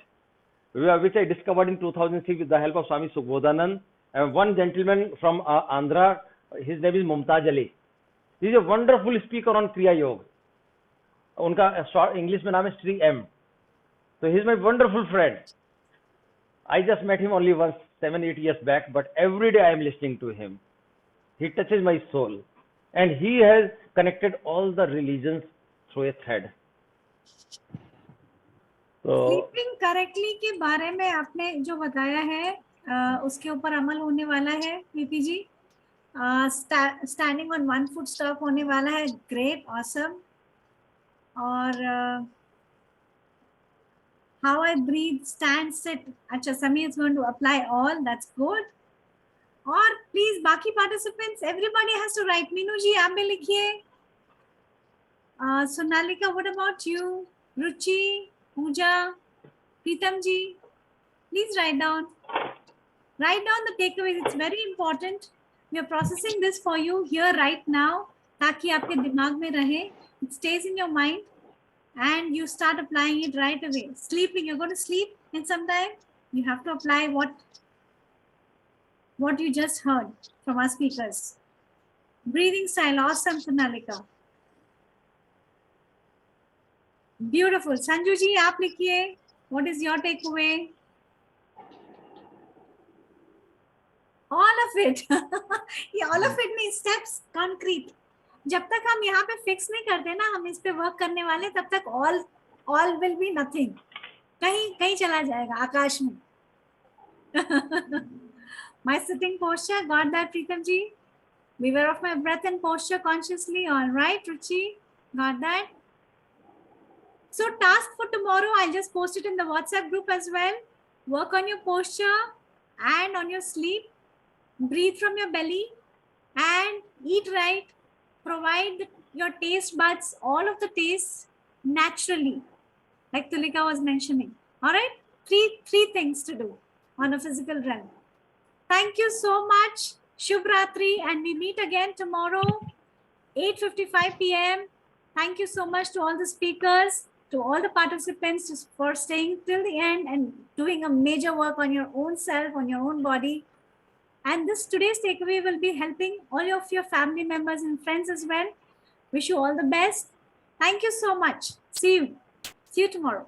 which I discovered in 2006 with the help of Swami Sukhbodhanand. And one gentleman from Andhra, his name is Mumtaz Ali. He is a wonderful speaker on Kriya Yoga. उनका English में नाम है Shri M. So he is my wonderful friend. I just met him only once 7-8 years back, but every day I am listening to him. He touches my soul, and he has connected all the religions through a thread. So sleeping correctly के बारे में आपने जो बताया है उसके ऊपर अमल होने वाला है VP ji. Standing on 1 foot stuff होने वाला है. Great, awesome. और how I breathe, stand, sit. अच्छा, Sami is going to apply all. That's good. और please बाकी participants, everybody has to write. Meenu ji आप भी लिखिए. Sonalika, what about you? Ruchi, Pooja, Pritam ji, please write down. Write down the takeaways. It's very important. We are processing this for you here right now, ताकि आपके दिमाग में रहे. It stays in your mind. And you start applying it right away. Sleeping, you're going to sleep in some time. You have to apply what you just heard from our speakers. Breathing style, awesome, Sonalika. Beautiful. Sanju ji, aap likhiye. What is your takeaway? All of it. Yeah, all of it means steps, concrete. जब तक हम यहाँ पे fix नहीं करते ना, हम इस पे वर्क करने वाले, तब तक all will be nothing. कहीं चला जाएगा आकाश में. My sitting posture, got that, Pritam ji? Beware of my breath and posture consciously. All right, Ruchi, got that? So task for tomorrow, I'll just post it in the WhatsApp group as well. Work on your posture and on your sleep. Breathe from your belly and eat right. Provide your taste buds, all of the tastes naturally, like Tulika was mentioning. All right, three things to do on a physical realm. Thank you so much. Shubh Ratri, and we meet again tomorrow, 8:55 p.m. Thank you so much to all the speakers, to all the participants for staying till the end and doing a major work on your own self, on your own body. And this today's takeaway will be helping all of your family members and friends as well. Wish you all the best. Thank you so much. See you tomorrow.